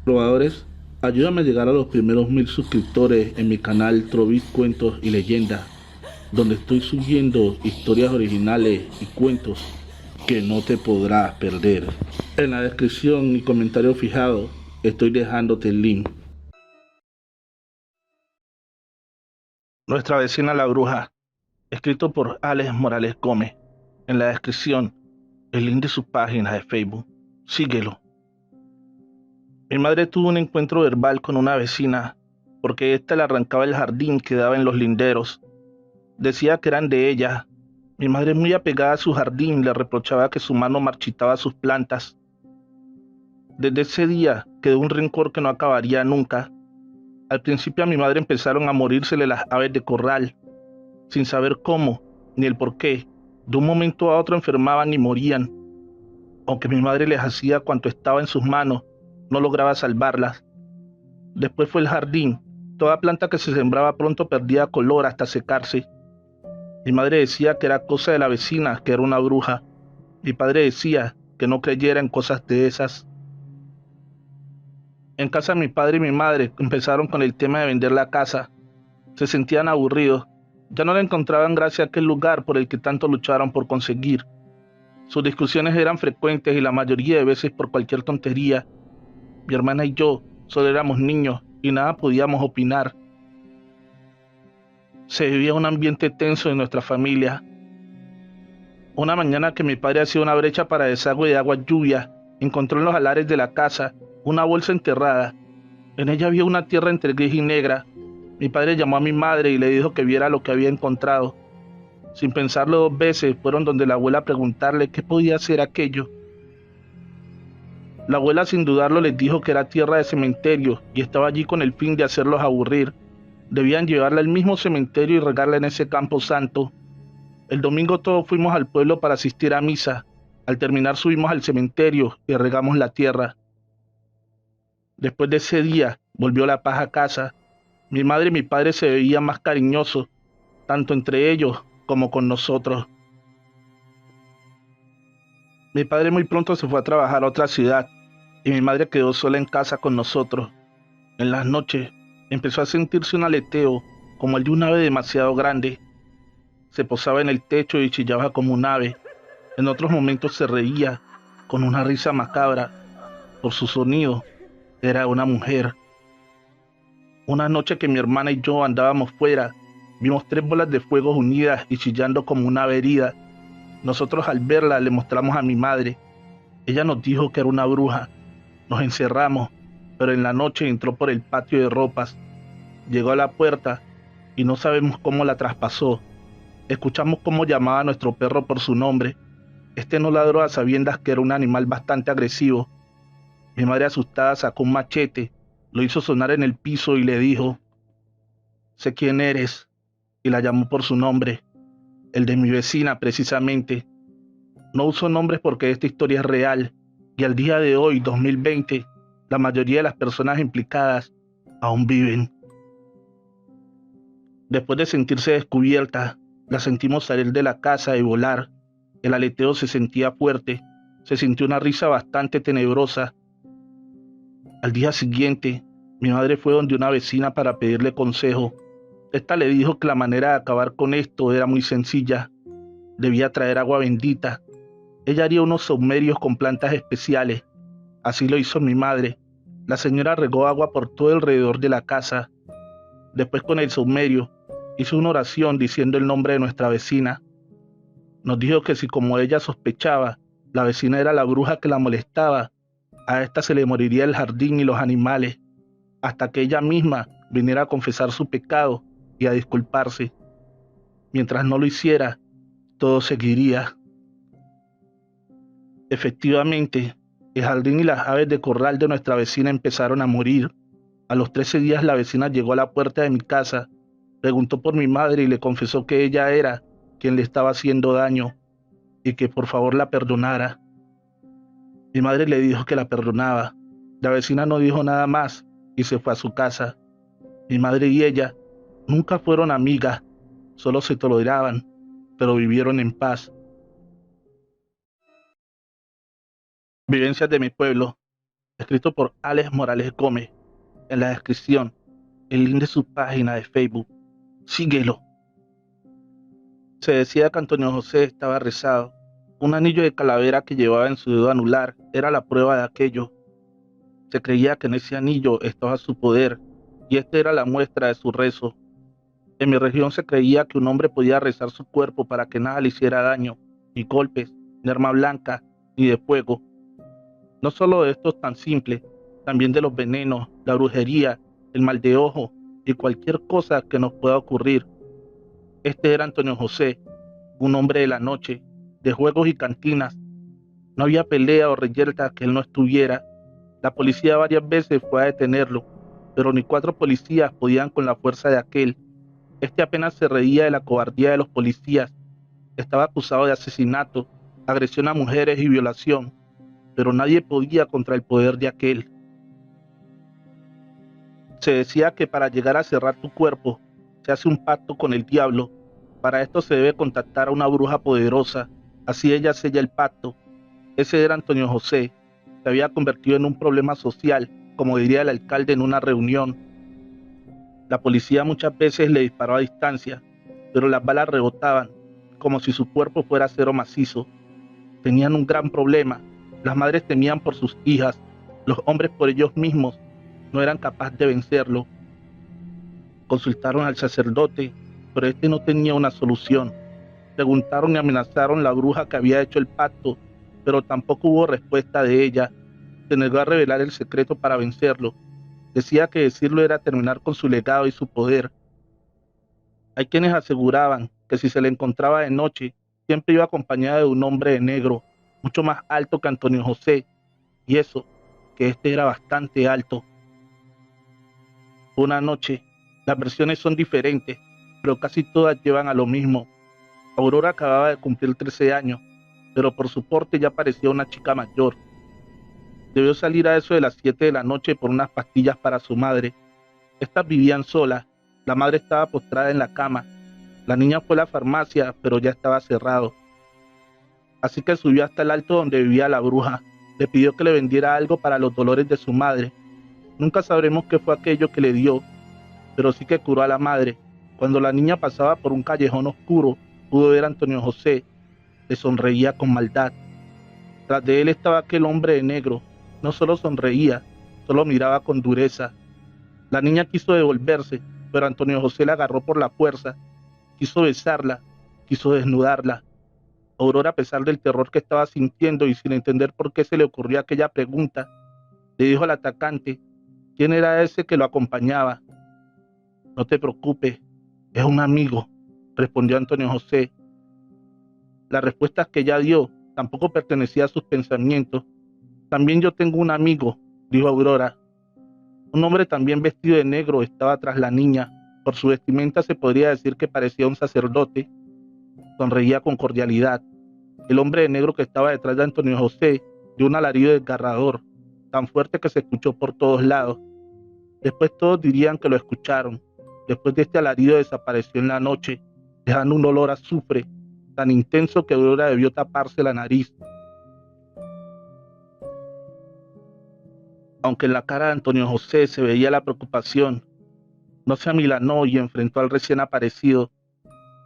Probadores, ayúdame a llegar a los primeros 1000 suscriptores en mi canal Trovis Cuentos y Leyendas, donde estoy subiendo historias originales y cuentos que no te podrás perder. En la descripción y comentario fijado estoy dejándote el link. Nuestra vecina la bruja, escrito por Alex Morales Gómez. En la descripción, el link de su página de Facebook. Síguelo. Mi madre tuvo un encuentro verbal con una vecina porque ésta le arrancaba el jardín que daba en los linderos. Decía que eran de ella. Mi madre, muy apegada a su jardín, le reprochaba que su mano marchitaba sus plantas. Desde ese día quedó un rencor que no acabaría nunca. Al principio a mi madre empezaron a morírsele las aves de corral, sin saber cómo ni el por qué. De un momento a otro enfermaban y morían. Aunque mi madre les hacía cuanto estaba en sus manos, no lograba salvarlas. Después fue el jardín. Toda planta que se sembraba pronto perdía color hasta secarse. Mi madre decía que era cosa de la vecina, que era una bruja. Mi padre decía que no creyera en cosas de esas. En casa mi padre y mi madre empezaron con el tema de vender la casa. Se sentían aburridos. Ya no le encontraban gracia a aquel lugar por el que tanto lucharon por conseguir. Sus discusiones eran frecuentes y la mayoría de veces por cualquier tontería. Mi hermana y yo solo éramos niños y nada podíamos opinar. Se vivía un ambiente tenso en nuestra familia. Una mañana que mi padre hacía una brecha para desagüe de agua lluvia, encontró en los alares de la casa una bolsa enterrada. En ella había una tierra entre gris y negra. Mi padre llamó a mi madre y le dijo que viera lo que había encontrado. Sin pensarlo dos veces, fueron donde la abuela a preguntarle qué podía ser aquello. La abuela, sin dudarlo, les dijo que era tierra de cementerio y estaba allí con el fin de hacerlos aburrir. Debían llevarla al mismo cementerio y regarla en ese campo santo. El domingo todos fuimos al pueblo para asistir a misa. Al terminar subimos al cementerio y regamos la tierra. Después de ese día volvió la paz a casa. Mi madre y mi padre se veían más cariñosos, tanto entre ellos como con nosotros. Mi padre muy pronto se fue a trabajar a otra ciudad y mi madre quedó sola en casa con nosotros. En las noches empezó a sentirse un aleteo como el de un ave demasiado grande. Se posaba en el techo y chillaba como un ave. En otros momentos se reía con una risa macabra. Por su sonido era una mujer. Una noche que mi hermana y yo andábamos fuera, vimos 3 bolas de fuego unidas y chillando como una ave herida. Nosotros al verla le mostramos a mi madre. Ella nos dijo que era una bruja. Nos encerramos, pero en la noche entró por el patio de ropas. Llegó a la puerta y no sabemos cómo la traspasó. Escuchamos cómo llamaba a nuestro perro por su nombre. Este no ladró a sabiendas que era un animal bastante agresivo. Mi madre, asustada, sacó un machete, lo hizo sonar en el piso y le dijo: sé quién eres, y la llamó por su nombre, el de mi vecina precisamente. No uso nombres porque esta historia es real, y al día de hoy, 2020, la mayoría de las personas implicadas aún viven. Después de sentirse descubierta, la sentimos salir de la casa y volar. El aleteo se sentía fuerte, se sintió una risa bastante tenebrosa. Al día siguiente, mi madre fue donde una vecina para pedirle consejo. Esta le dijo que la manera de acabar con esto era muy sencilla. Debía traer agua bendita. Ella haría unos saumerios con plantas especiales. Así lo hizo mi madre. La señora regó agua por todo alrededor de la casa. Después, con el saumerio, hizo una oración diciendo el nombre de nuestra vecina. Nos dijo que si, como ella sospechaba, la vecina era la bruja que la molestaba, a esta se le moriría el jardín y los animales, hasta que ella misma viniera a confesar su pecado y a disculparse. Mientras no lo hiciera, todo seguiría. Efectivamente, el jardín y las aves de corral de nuestra vecina empezaron a morir. A los 13 días la vecina llegó a la puerta de mi casa, preguntó por mi madre y le confesó que ella era quien le estaba haciendo daño y que por favor la perdonara. Mi madre le dijo que la perdonaba. La vecina no dijo nada más y se fue a su casa. Mi madre y ella nunca fueron amigas, solo se toleraban, pero vivieron en paz. Vivencias de mi pueblo. escrito por Alex Morales Gómez. En la descripción, el link de su página de Facebook. Síguelo. Se decía que Antonio José estaba rezado. Un anillo de calavera que llevaba en su dedo anular era la prueba de aquello. Se creía que en ese anillo estaba su poder, y esta era la muestra de su rezo. En mi región se creía que un hombre podía rezar su cuerpo para que nada le hiciera daño, ni golpes, ni arma blanca, ni de fuego. No solo de estos tan simples, también de los venenos, la brujería, el mal de ojo y cualquier cosa que nos pueda ocurrir. Este era Antonio José, un hombre de la noche, de juegos y cantinas. No había pelea o reyerta que él no estuviera. La policía varias veces fue a detenerlo, pero ni 4 policías podían con la fuerza de aquel. Este apenas se reía de la cobardía de los policías. Estaba acusado de asesinato, agresión a mujeres y violación, pero nadie podía contra el poder de aquel. Se decía que para llegar a cerrar tu cuerpo se hace un pacto con el diablo. Para esto se debe contactar a una bruja poderosa, así ella sella el pacto. Ese era Antonio José. Se había convertido en un problema social, como diría el alcalde en una reunión. La policía muchas veces le disparó a distancia, pero las balas rebotaban, como si su cuerpo fuera acero macizo. Tenían un gran problema. Las madres temían por sus hijas, los hombres por ellos mismos. No eran capaces de vencerlo. Consultaron al sacerdote, pero este no tenía una solución. Preguntaron y amenazaron a la bruja que había hecho el pacto, pero tampoco hubo respuesta de ella. Se negó a revelar el secreto para vencerlo. Decía que decirlo era terminar con su legado y su poder. Hay quienes aseguraban que si se le encontraba de noche, siempre iba acompañada de un hombre de negro, mucho más alto que Antonio José, y eso, que este era bastante alto. Una noche, las versiones son diferentes, pero casi todas llevan a lo mismo. Aurora acababa de cumplir 13 años, pero por su porte ya parecía una chica mayor. Debió salir a eso de las 7 de la noche por unas pastillas para su madre. Estas vivían solas, la madre estaba postrada en la cama. La niña fue a la farmacia, pero ya estaba cerrado. Así que subió hasta el alto donde vivía la bruja. Le pidió que le vendiera algo para los dolores de su madre. Nunca sabremos qué fue aquello que le dio, pero sí que curó a la madre. Cuando la niña pasaba por un callejón oscuro, pudo ver a Antonio José. Le sonreía con maldad. Tras de él estaba aquel hombre de negro. No solo sonreía, solo miraba con dureza. La niña quiso devolverse, pero Antonio José la agarró por la fuerza. Quiso besarla, quiso desnudarla. Aurora, a pesar del terror que estaba sintiendo y sin entender por qué se le ocurrió aquella pregunta, le dijo al atacante quién era ese que lo acompañaba. No te preocupes, es un amigo, respondió Antonio José. Las respuestas que ella dio tampoco pertenecían a sus pensamientos. También yo tengo un amigo, dijo Aurora. Un hombre también vestido de negro estaba tras la niña. Por su vestimenta se podría decir que parecía un sacerdote. Sonreía con cordialidad. El hombre de negro que estaba detrás de Antonio José dio un alarido desgarrador, tan fuerte que se escuchó por todos lados. Después todos dirían que lo escucharon. Después de este alarido desapareció en la noche, dejando un olor a azufre tan intenso que Aurora debió taparse la nariz. Aunque en la cara de Antonio José se veía la preocupación, no se amilanó y enfrentó al recién aparecido.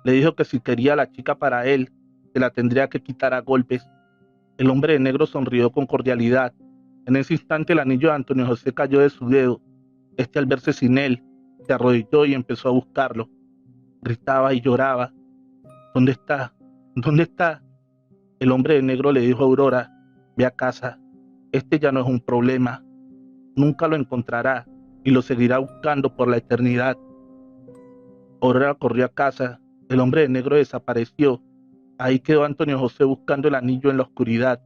Le dijo que si quería a la chica para él, se la tendría que quitar a golpes. El hombre de negro sonrió con cordialidad. En ese instante el anillo de Antonio José cayó de su dedo. Este, al verse sin él, se arrodilló y empezó a buscarlo. Gritaba y lloraba. ¿Dónde está? ¿Dónde está? El hombre de negro le dijo a Aurora, ve a casa. Este ya no es un problema. Nunca lo encontrará y lo seguirá buscando por la eternidad. Aurora corrió a casa. El hombre de negro desapareció. Ahí quedó Antonio José buscando el anillo en la oscuridad.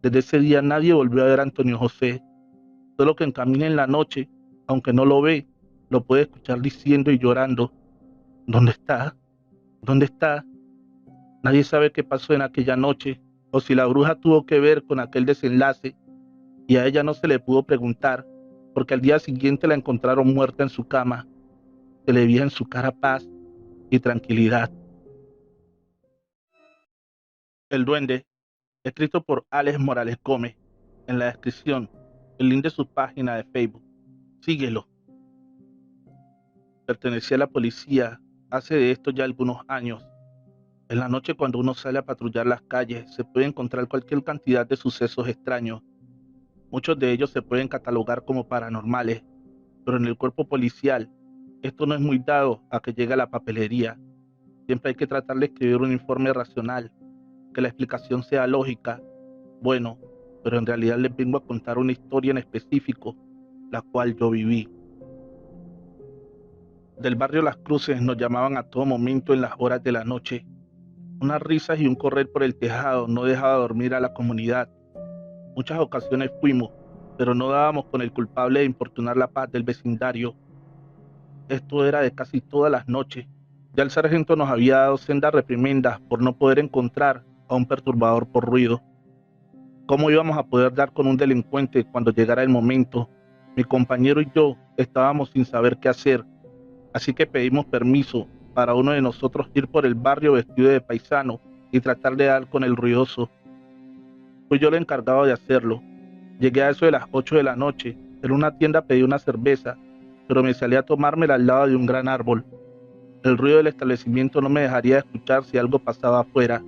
Desde ese día nadie volvió a ver a Antonio José. Solo que camina en la noche, aunque no lo ve, lo puede escuchar diciendo y llorando. ¿Dónde está? ¿Dónde está? Nadie sabe qué pasó en aquella noche, o si la bruja tuvo que ver con aquel desenlace, y a ella no se le pudo preguntar, porque al día siguiente la encontraron muerta en su cama. Se le veía en su cara paz y tranquilidad. El duende, escrito por Alex Morales Gómez. En la descripción, el link de su página de Facebook. Síguelo. Pertenecía a la policía hace de esto ya algunos años. En la noche, cuando uno sale a patrullar las calles, se puede encontrar cualquier cantidad de sucesos extraños. Muchos de ellos se pueden catalogar como paranormales, pero en el cuerpo policial esto no es muy dado a que llegue a la papelería. Siempre hay que tratar de escribir un informe racional, que la explicación sea lógica. Bueno, pero en realidad les vengo a contar una historia en específico, la cual yo viví. Del barrio Las Cruces nos llamaban a todo momento en las horas de la noche. Unas risas y un correr por el tejado no dejaba dormir a la comunidad. Muchas ocasiones fuimos, pero no dábamos con el culpable de importunar la paz del vecindario. Esto era de casi todas las noches. Ya el sargento nos había dado sendas reprimendas por no poder encontrar a un perturbador por ruido. ¿Cómo íbamos a poder dar con un delincuente cuando llegara el momento? Mi compañero y yo estábamos sin saber qué hacer, así que pedimos permiso para uno de nosotros ir por el barrio vestido de paisano y tratar de dar con el ruidoso. Fui yo el encargado de hacerlo. Llegué a eso de las 8 de la noche. En una tienda pedí una cerveza, pero me salí a tomármela al lado de un gran árbol. El ruido del establecimiento no me dejaría escuchar si algo pasaba afuera.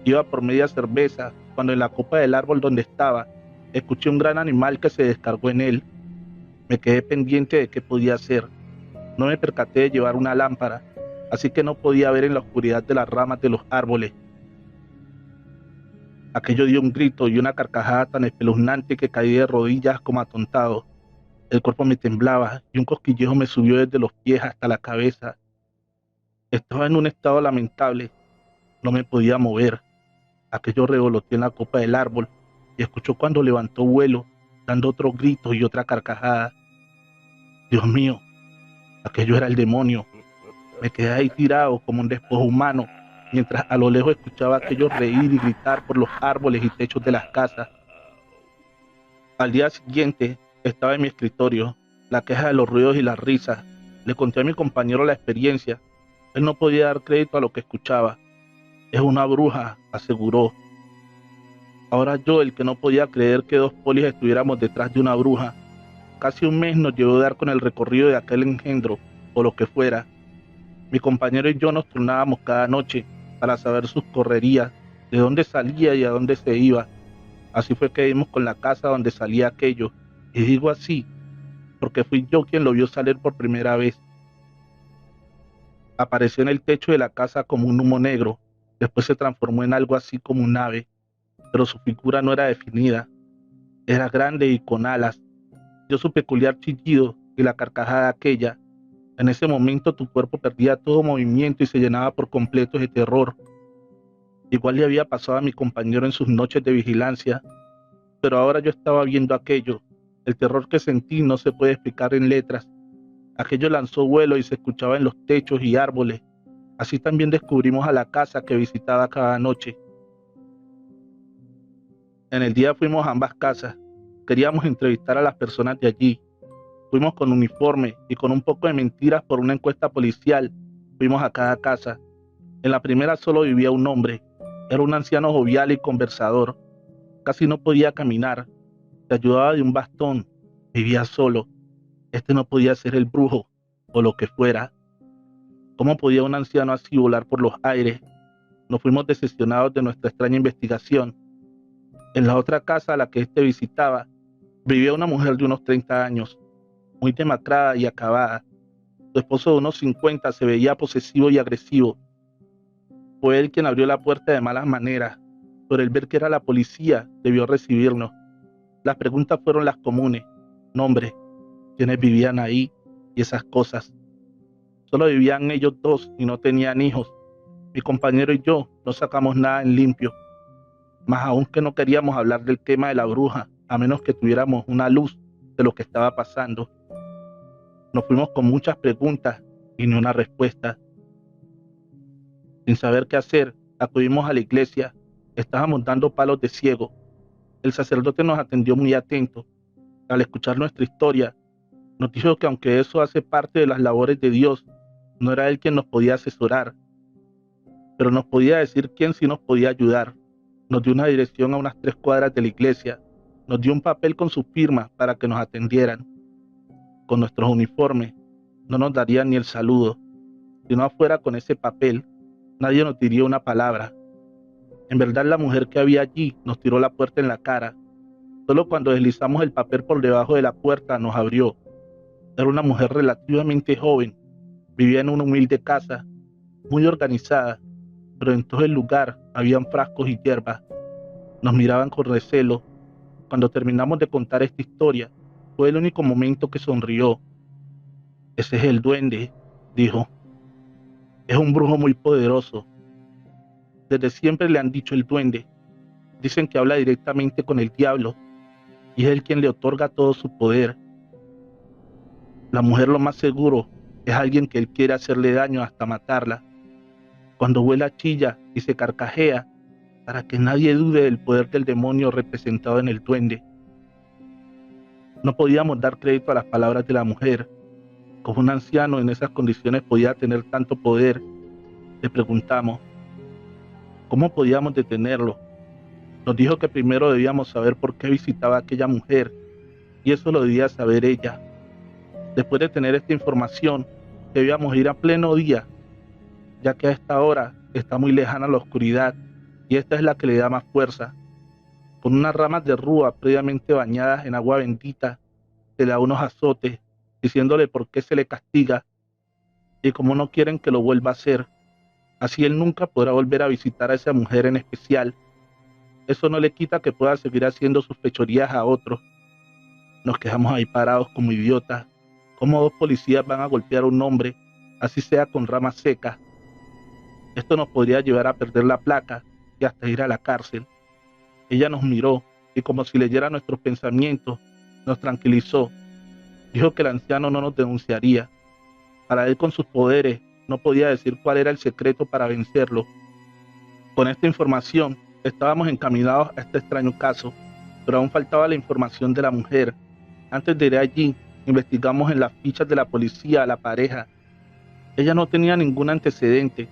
Iba por media cerveza cuando en la copa del árbol donde estaba escuché un gran animal que se descargó en él. Me quedé pendiente de qué podía hacer. No me percaté de llevar una lámpara, así que no podía ver en la oscuridad de las ramas de los árboles. Aquello dio un grito y una carcajada tan espeluznante que caí de rodillas como atontado. El cuerpo me temblaba y un cosquillejo me subió desde los pies hasta la cabeza. Estaba en un estado lamentable. No me podía mover. Aquello revoloteó en la copa del árbol y escuchó cuando levantó vuelo, dando otro grito y otra carcajada. Dios mío, aquello era el demonio. Me quedé ahí tirado como un despojo humano, mientras a lo lejos escuchaba aquello reír y gritar por los árboles y techos de las casas. Al día siguiente estaba en mi escritorio, la queja de los ruidos y las risas. Le conté a mi compañero la experiencia. Él no podía dar crédito a lo que escuchaba. Es una bruja, aseguró. Ahora yo, el que no podía creer que dos polis estuviéramos detrás de una bruja. Casi un mes nos llevó a dar con el recorrido de aquel engendro, o lo que fuera. Mi compañero y yo nos turnábamos cada noche para saber sus correrías, de dónde salía y a dónde se iba. Así fue que dimos con la casa donde salía aquello. Y digo así, porque fui yo quien lo vio salir por primera vez. Apareció en el techo de la casa como un humo negro, después se transformó en algo así como un ave, pero su figura no era definida. Era grande y con alas. Dio su peculiar chillido y la carcajada aquella. En ese momento tu cuerpo perdía todo movimiento y se llenaba por completo de terror. Igual le había pasado a mi compañero en sus noches de vigilancia, pero ahora yo estaba viendo aquello. El terror que sentí no se puede explicar en letras. Aquello lanzó vuelo y se escuchaba en los techos y árboles. Así también descubrimos a la casa que visitaba cada noche. En el día fuimos a ambas casas. Queríamos entrevistar a las personas de allí. Fuimos con uniforme y con un poco de mentiras por una encuesta policial. Fuimos a cada casa. En la primera solo vivía un hombre. Era un anciano jovial y conversador. Casi no podía caminar. Se ayudaba de un bastón. Vivía solo. Este no podía ser el brujo, o lo que fuera. ¿Cómo podía un anciano así volar por los aires? Nos fuimos decepcionados de nuestra extraña investigación. En la otra casa a la que éste visitaba, vivía una mujer de unos 30 años, muy demacrada y acabada. Su esposo de unos 50 se veía posesivo y agresivo. Fue él quien abrió la puerta de malas maneras, pero el ver que era la policía debió recibirnos. Las preguntas fueron las comunes: nombre, quiénes vivían ahí y esas cosas. Solo vivían ellos dos y no tenían hijos. Mi compañero y yo no sacamos nada en limpio, más aún que no queríamos hablar del tema de la bruja, a menos que tuviéramos una luz de lo que estaba pasando. Nos fuimos con muchas preguntas y ni una respuesta. Sin saber qué hacer, acudimos a la iglesia. Estábamos dando palos de ciego. El sacerdote nos atendió muy atento. Al escuchar nuestra historia, nos dijo que aunque eso hace parte de las labores de Dios, no era Él quien nos podía asesorar, pero nos podía decir quién sí nos podía ayudar. Nos dio una dirección a unas 3 cuadras de la iglesia. nos dio un papel con su firma para que nos atendieran. Con nuestros uniformes no nos darían ni el saludo. Si no fuera con ese papel, nadie nos diría una palabra. En verdad, la mujer que había allí nos tiró la puerta en la cara. Solo cuando deslizamos el papel por debajo de la puerta nos abrió. Era una mujer relativamente joven. Vivía en una humilde casa, muy organizada, pero en todo el lugar habían frascos y hierbas. Nos miraban con recelo. Cuando terminamos de contar esta historia, fue el único momento que sonrió. Ese es el duende, dijo. Es un brujo muy poderoso. Desde siempre le han dicho el duende. Dicen que habla directamente con el diablo y es él quien le otorga todo su poder. La mujer lo más seguro es alguien que él quiere hacerle daño hasta matarla. Cuando vuela chilla y se carcajea para que nadie dude del poder del demonio representado en el duende. No podíamos dar crédito a las palabras de la mujer. ¿Cómo un anciano en esas condiciones podía tener tanto poder? Le preguntamos. ¿Cómo podíamos detenerlo? Nos dijo que primero debíamos saber por qué visitaba a aquella mujer, y eso lo debía saber ella. Después de tener esta información, debíamos ir a pleno día, ya que a esta hora está muy lejana la oscuridad, y esta es la que le da más fuerza. Con unas ramas de rúa previamente bañadas en agua bendita, se le da unos azotes, diciéndole por qué se le castiga, y cómo no quieren que lo vuelva a hacer. Así él nunca podrá volver a visitar a esa mujer en especial. Eso no le quita que pueda seguir haciendo sus fechorías a otros. Nos quedamos ahí parados como idiotas. ¿Cómo dos policías van a golpear a un hombre, así sea con ramas secas? Esto nos podría llevar a perder la placa y hasta ir a la cárcel. Ella nos miró y, como si leyera nuestros pensamientos, nos tranquilizó. Dijo que el anciano no nos denunciaría. Para él, con sus poderes, no podía decir cuál era el secreto para vencerlo. Con esta información estábamos encaminados a este extraño caso, pero aún faltaba la información de la mujer. Antes de ir allí, investigamos en las fichas de la policía a la pareja. Ella no tenía ningún antecedente,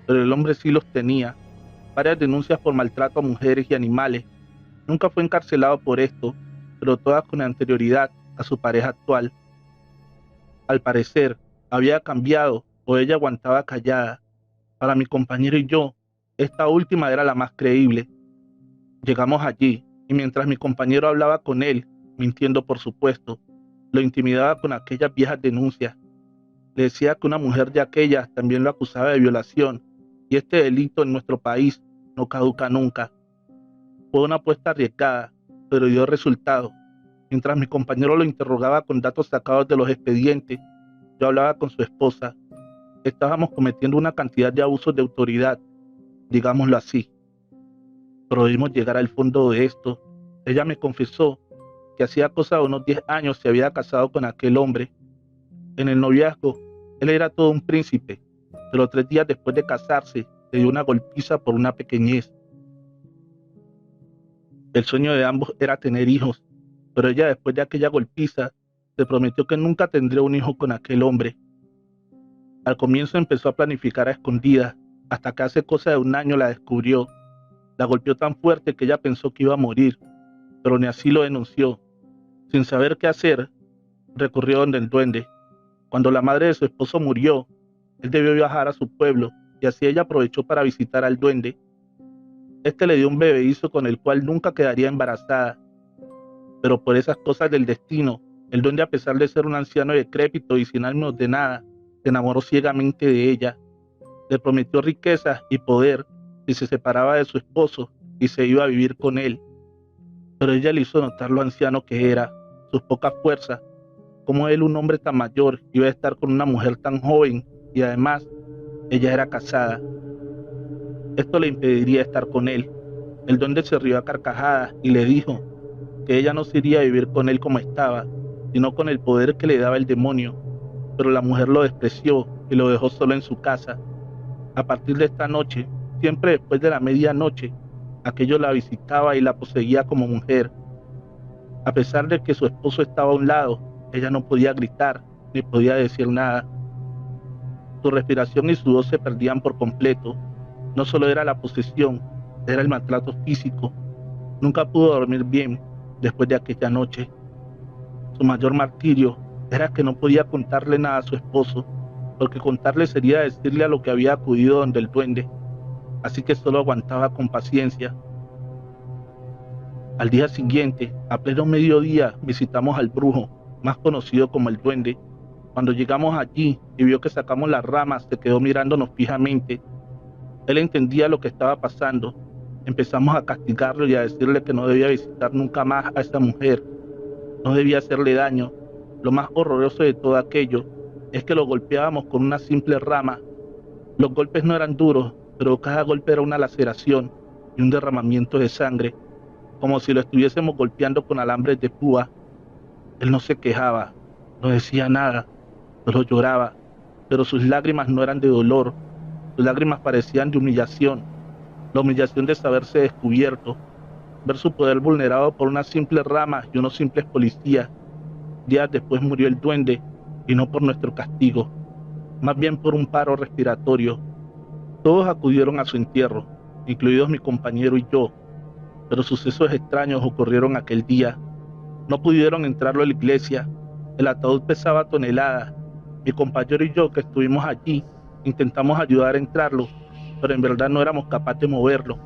pero el hombre sí los tenía. Varias denuncias por maltrato a mujeres y animales. Nunca fue encarcelado por esto, pero todas con anterioridad a su pareja actual. Al parecer, había cambiado o ella aguantaba callada. Para mi compañero y yo, esta última era la más creíble. Llegamos allí y mientras mi compañero hablaba con él, mintiendo por supuesto, lo intimidaba con aquellas viejas denuncias. Le decía que una mujer de aquellas también lo acusaba de violación y este delito en nuestro país no caduca nunca. Fue una apuesta arriesgada, pero dio resultado. Mientras mi compañero lo interrogaba con datos sacados de los expedientes, yo hablaba con su esposa. Estábamos cometiendo una cantidad de abusos de autoridad, digámoslo así. Pero debimos llegar al fondo de esto. Ella me confesó que hacía cosa de unos 10 años se había casado con aquel hombre. En el noviazgo, él era todo un príncipe, pero 3 días después de casarse, le dio una golpiza por una pequeñez. El sueño de ambos era tener hijos, pero ella después de aquella golpiza, se prometió que nunca tendría un hijo con aquel hombre. Al comienzo empezó a planificar a escondidas, hasta que hace cosa de 1 año la descubrió. La golpeó tan fuerte que ella pensó que iba a morir, pero ni así lo denunció. Sin saber qué hacer, recurrió donde el duende. Cuando la madre de su esposo murió, él debió viajar a su pueblo y así ella aprovechó para visitar al duende. Este le dio un bebedizo con el cual nunca quedaría embarazada. Pero por esas cosas del destino, el duende, a pesar de ser un anciano decrépito y sin ánimos de nada, se enamoró ciegamente de ella. Le prometió riquezas y poder si se separaba de su esposo y se iba a vivir con él. Pero ella le hizo notar lo anciano que era, sus pocas fuerzas, cómo él, un hombre tan mayor, iba a estar con una mujer tan joven y además ella era casada. Esto le impediría estar con él. El duende se rió a carcajadas y le dijo que ella no se iría a vivir con él como estaba, sino con el poder que le daba el demonio. Pero la mujer lo despreció y lo dejó solo en su casa. A partir de esta noche, siempre después de la medianoche, aquello la visitaba y la poseía como mujer. A pesar de que su esposo estaba a un lado, ella no podía gritar ni podía decir nada. Su respiración y su voz se perdían por completo. No solo era la posesión, era el maltrato físico. Nunca pudo dormir bien. después de aquella noche. Su mayor martirio era que no podía contarle nada a su esposo, porque contarle sería decirle a lo que había acudido donde el duende, así que solo aguantaba con paciencia. Al día siguiente, a pleno mediodía, visitamos al brujo, más conocido como el duende. Cuando llegamos allí y vio que sacamos las ramas, se quedó mirándonos fijamente. Él entendía lo que estaba pasando. Empezamos a castigarlo y a decirle que no debía visitar nunca más a esa mujer, no debía hacerle daño. Lo más horroroso de todo aquello es que lo golpeábamos con una simple rama. Los golpes no eran duros, pero cada golpe era una laceración y un derramamiento de sangre, como si lo estuviésemos golpeando con alambres de púa. Él no se quejaba, no decía nada, solo lloraba, pero sus lágrimas no eran de dolor, sus lágrimas parecían de humillación, la humillación de saberse descubierto, ver su poder vulnerado por una simple rama y unos simples policías. Días después murió el duende, y no por nuestro castigo, más bien por un paro respiratorio. Todos acudieron a su entierro, incluidos mi compañero y yo, pero sucesos extraños ocurrieron aquel día. No pudieron entrarlo a la iglesia, el ataúd pesaba toneladas. Mi compañero y yo, que estuvimos allí, intentamos ayudar a entrarlo, pero en verdad no éramos capaces de moverlo.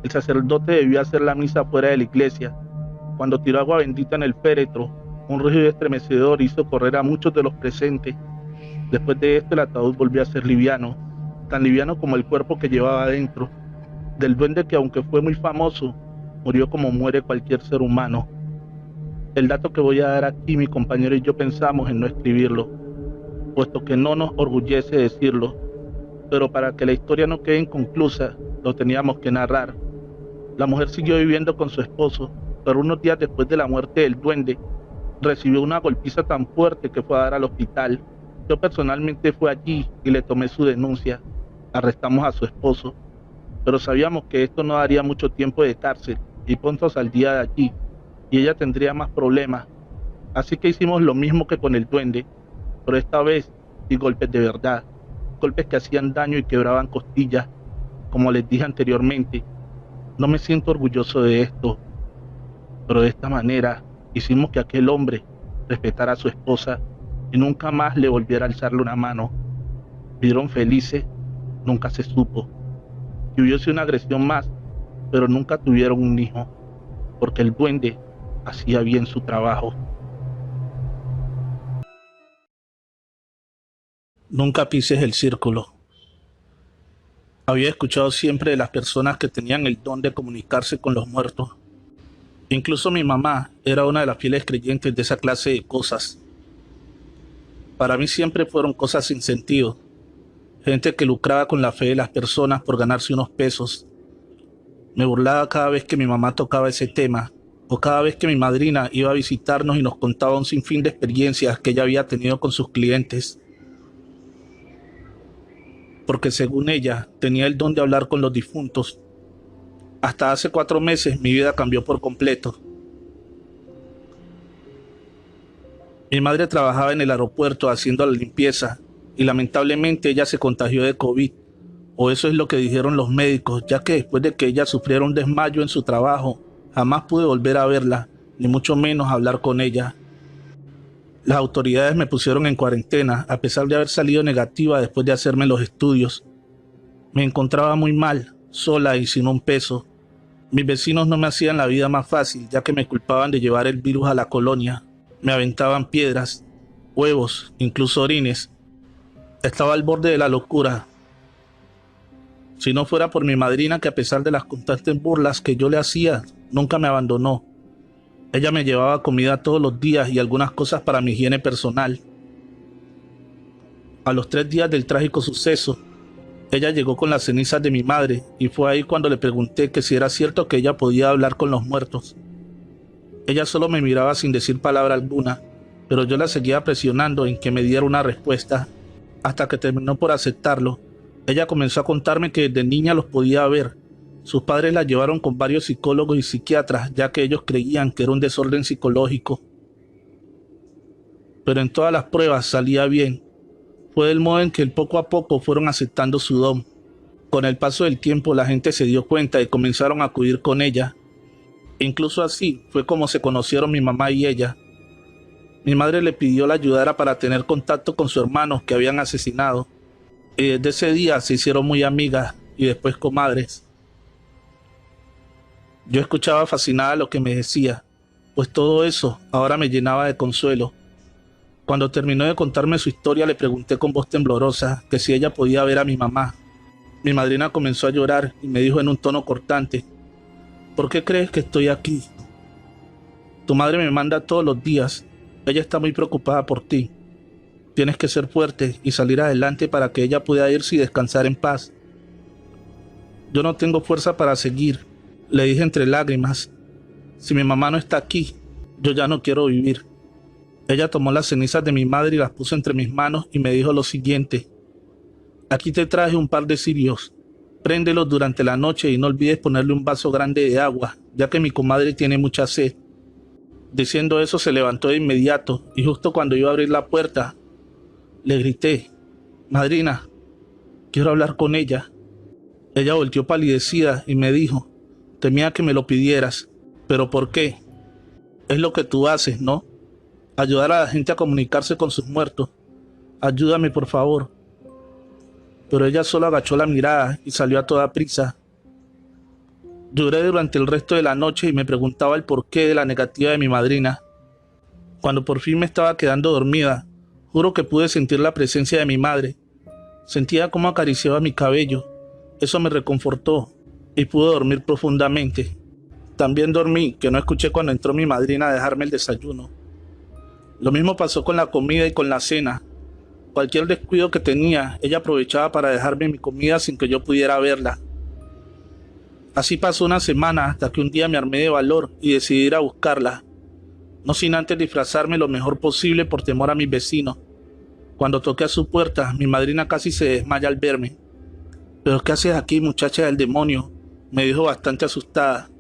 El sacerdote debió hacer la misa fuera de la iglesia. Cuando tiró agua bendita en el féretro, un rugido estremecedor hizo correr a muchos de los presentes. Después de esto, el ataúd volvió a ser liviano, tan liviano como el cuerpo que llevaba adentro, del duende que, aunque fue muy famoso, murió como muere cualquier ser humano. El dato que voy a dar aquí, mi compañero y yo pensamos en no escribirlo, puesto que no nos orgullece decirlo, pero para que la historia no quede inconclusa, lo teníamos que narrar. La mujer siguió viviendo con su esposo, pero unos días después de la muerte del duende, recibió una golpiza tan fuerte que fue a dar al hospital. Yo personalmente fui allí y le tomé su denuncia. Arrestamos a su esposo, pero sabíamos que esto no daría mucho tiempo de cárcel y pronto saldría de allí, y ella tendría más problemas. Así que hicimos lo mismo que con el duende, pero esta vez sí golpes de verdad, golpes que hacían daño y quebraban costillas. Como les dije anteriormente, no me siento orgulloso de esto, pero de esta manera hicimos que aquel hombre respetara a su esposa y nunca más le volviera a alzarle una mano. Vivieron felices, nunca se supo. Y hubiese una agresión más, pero nunca tuvieron un hijo, porque el duende hacía bien su trabajo. Nunca pises el círculo. Había escuchado siempre de las personas que tenían el don de comunicarse con los muertos. Incluso mi mamá era una de las fieles creyentes de esa clase de cosas. Para mí siempre fueron cosas sin sentido. Gente que lucraba con la fe de las personas por ganarse unos pesos. Me burlaba cada vez que mi mamá tocaba ese tema, o cada vez que mi madrina iba a visitarnos y nos contaba un sinfín de experiencias que ella había tenido con sus clientes. Porque según ella, tenía el don de hablar con los difuntos. Hasta hace 4 meses mi vida cambió por completo. Mi madre trabajaba en el aeropuerto haciendo la limpieza y lamentablemente ella se contagió de COVID, o eso es lo que dijeron los médicos, ya que después de que ella sufriera un desmayo en su trabajo, jamás pude volver a verla, ni mucho menos hablar con ella. Las autoridades me pusieron en cuarentena a pesar de haber salido negativa después de hacerme los estudios. Me encontraba muy mal, sola y sin un peso. Mis vecinos no me hacían la vida más fácil, ya que me culpaban de llevar el virus a la colonia. Me aventaban piedras, huevos, incluso orines. Estaba al borde de la locura. Si no fuera por mi madrina, que a pesar de las constantes burlas que yo le hacía, nunca me abandonó. Ella me llevaba comida todos los días y algunas cosas para mi higiene personal. A los 3 días del trágico suceso, ella llegó con las cenizas de mi madre y fue ahí cuando le pregunté que si era cierto que ella podía hablar con los muertos. Ella solo me miraba sin decir palabra alguna, pero yo la seguía presionando en que me diera una respuesta, hasta que terminó por aceptarlo. Ella comenzó a contarme que desde niña los podía ver. Sus padres la llevaron con varios psicólogos y psiquiatras, ya que ellos creían que era un desorden psicológico. Pero en todas las pruebas salía bien. Fue del modo en que poco a poco fueron aceptando su don. Con el paso del tiempo la gente se dio cuenta y comenzaron a acudir con ella. E incluso así fue como se conocieron mi mamá y ella. Mi madre le pidió la ayudara para tener contacto con su hermano que habían asesinado. Y desde ese día se hicieron muy amigas y después comadres. Yo escuchaba fascinada lo que me decía, pues todo eso ahora me llenaba de consuelo. Cuando terminó de contarme su historia, le pregunté con voz temblorosa que si ella podía ver a mi mamá. Mi madrina comenzó a llorar y me dijo en un tono cortante: ¿por qué crees que estoy aquí? Tu madre me manda todos los días. Ella está muy preocupada por ti. Tienes que ser fuerte y salir adelante para que ella pueda irse y descansar en paz. Yo no tengo fuerza para seguir, le dije entre lágrimas. Si mi mamá no está aquí, yo ya no quiero vivir. Ella tomó las cenizas de mi madre y las puso entre mis manos y me dijo lo siguiente: aquí te traje un par de cirios. Préndelos durante la noche y no olvides ponerle un vaso grande de agua, ya que mi comadre tiene mucha sed. Diciendo eso se levantó de inmediato y justo cuando iba a abrir la puerta, le grité: madrina, quiero hablar con ella. Ella volteó palidecida y me dijo: temía que me lo pidieras. ¿Pero por qué? Es lo que tú haces, ¿no? Ayudar a la gente a comunicarse con sus muertos. Ayúdame, por favor. Pero ella solo agachó la mirada y salió a toda prisa. Lloré durante el resto de la noche y me preguntaba el porqué de la negativa de mi madrina. Cuando por fin me estaba quedando dormida, juro que pude sentir la presencia de mi madre. Sentía cómo acariciaba mi cabello. Eso me reconfortó y pude dormir profundamente. También dormí, que no escuché cuando entró mi madrina a dejarme el desayuno. Lo mismo pasó con la comida y con la cena. Cualquier descuido que tenía, ella aprovechaba para dejarme mi comida sin que yo pudiera verla. Así pasó una semana hasta que un día me armé de valor y decidí ir a buscarla, no sin antes disfrazarme lo mejor posible por temor a mis vecinos. Cuando toqué a su puerta, mi madrina casi se desmaya al verme. ¿Pero qué haces aquí, muchacha del demonio?, me dijo bastante asustada.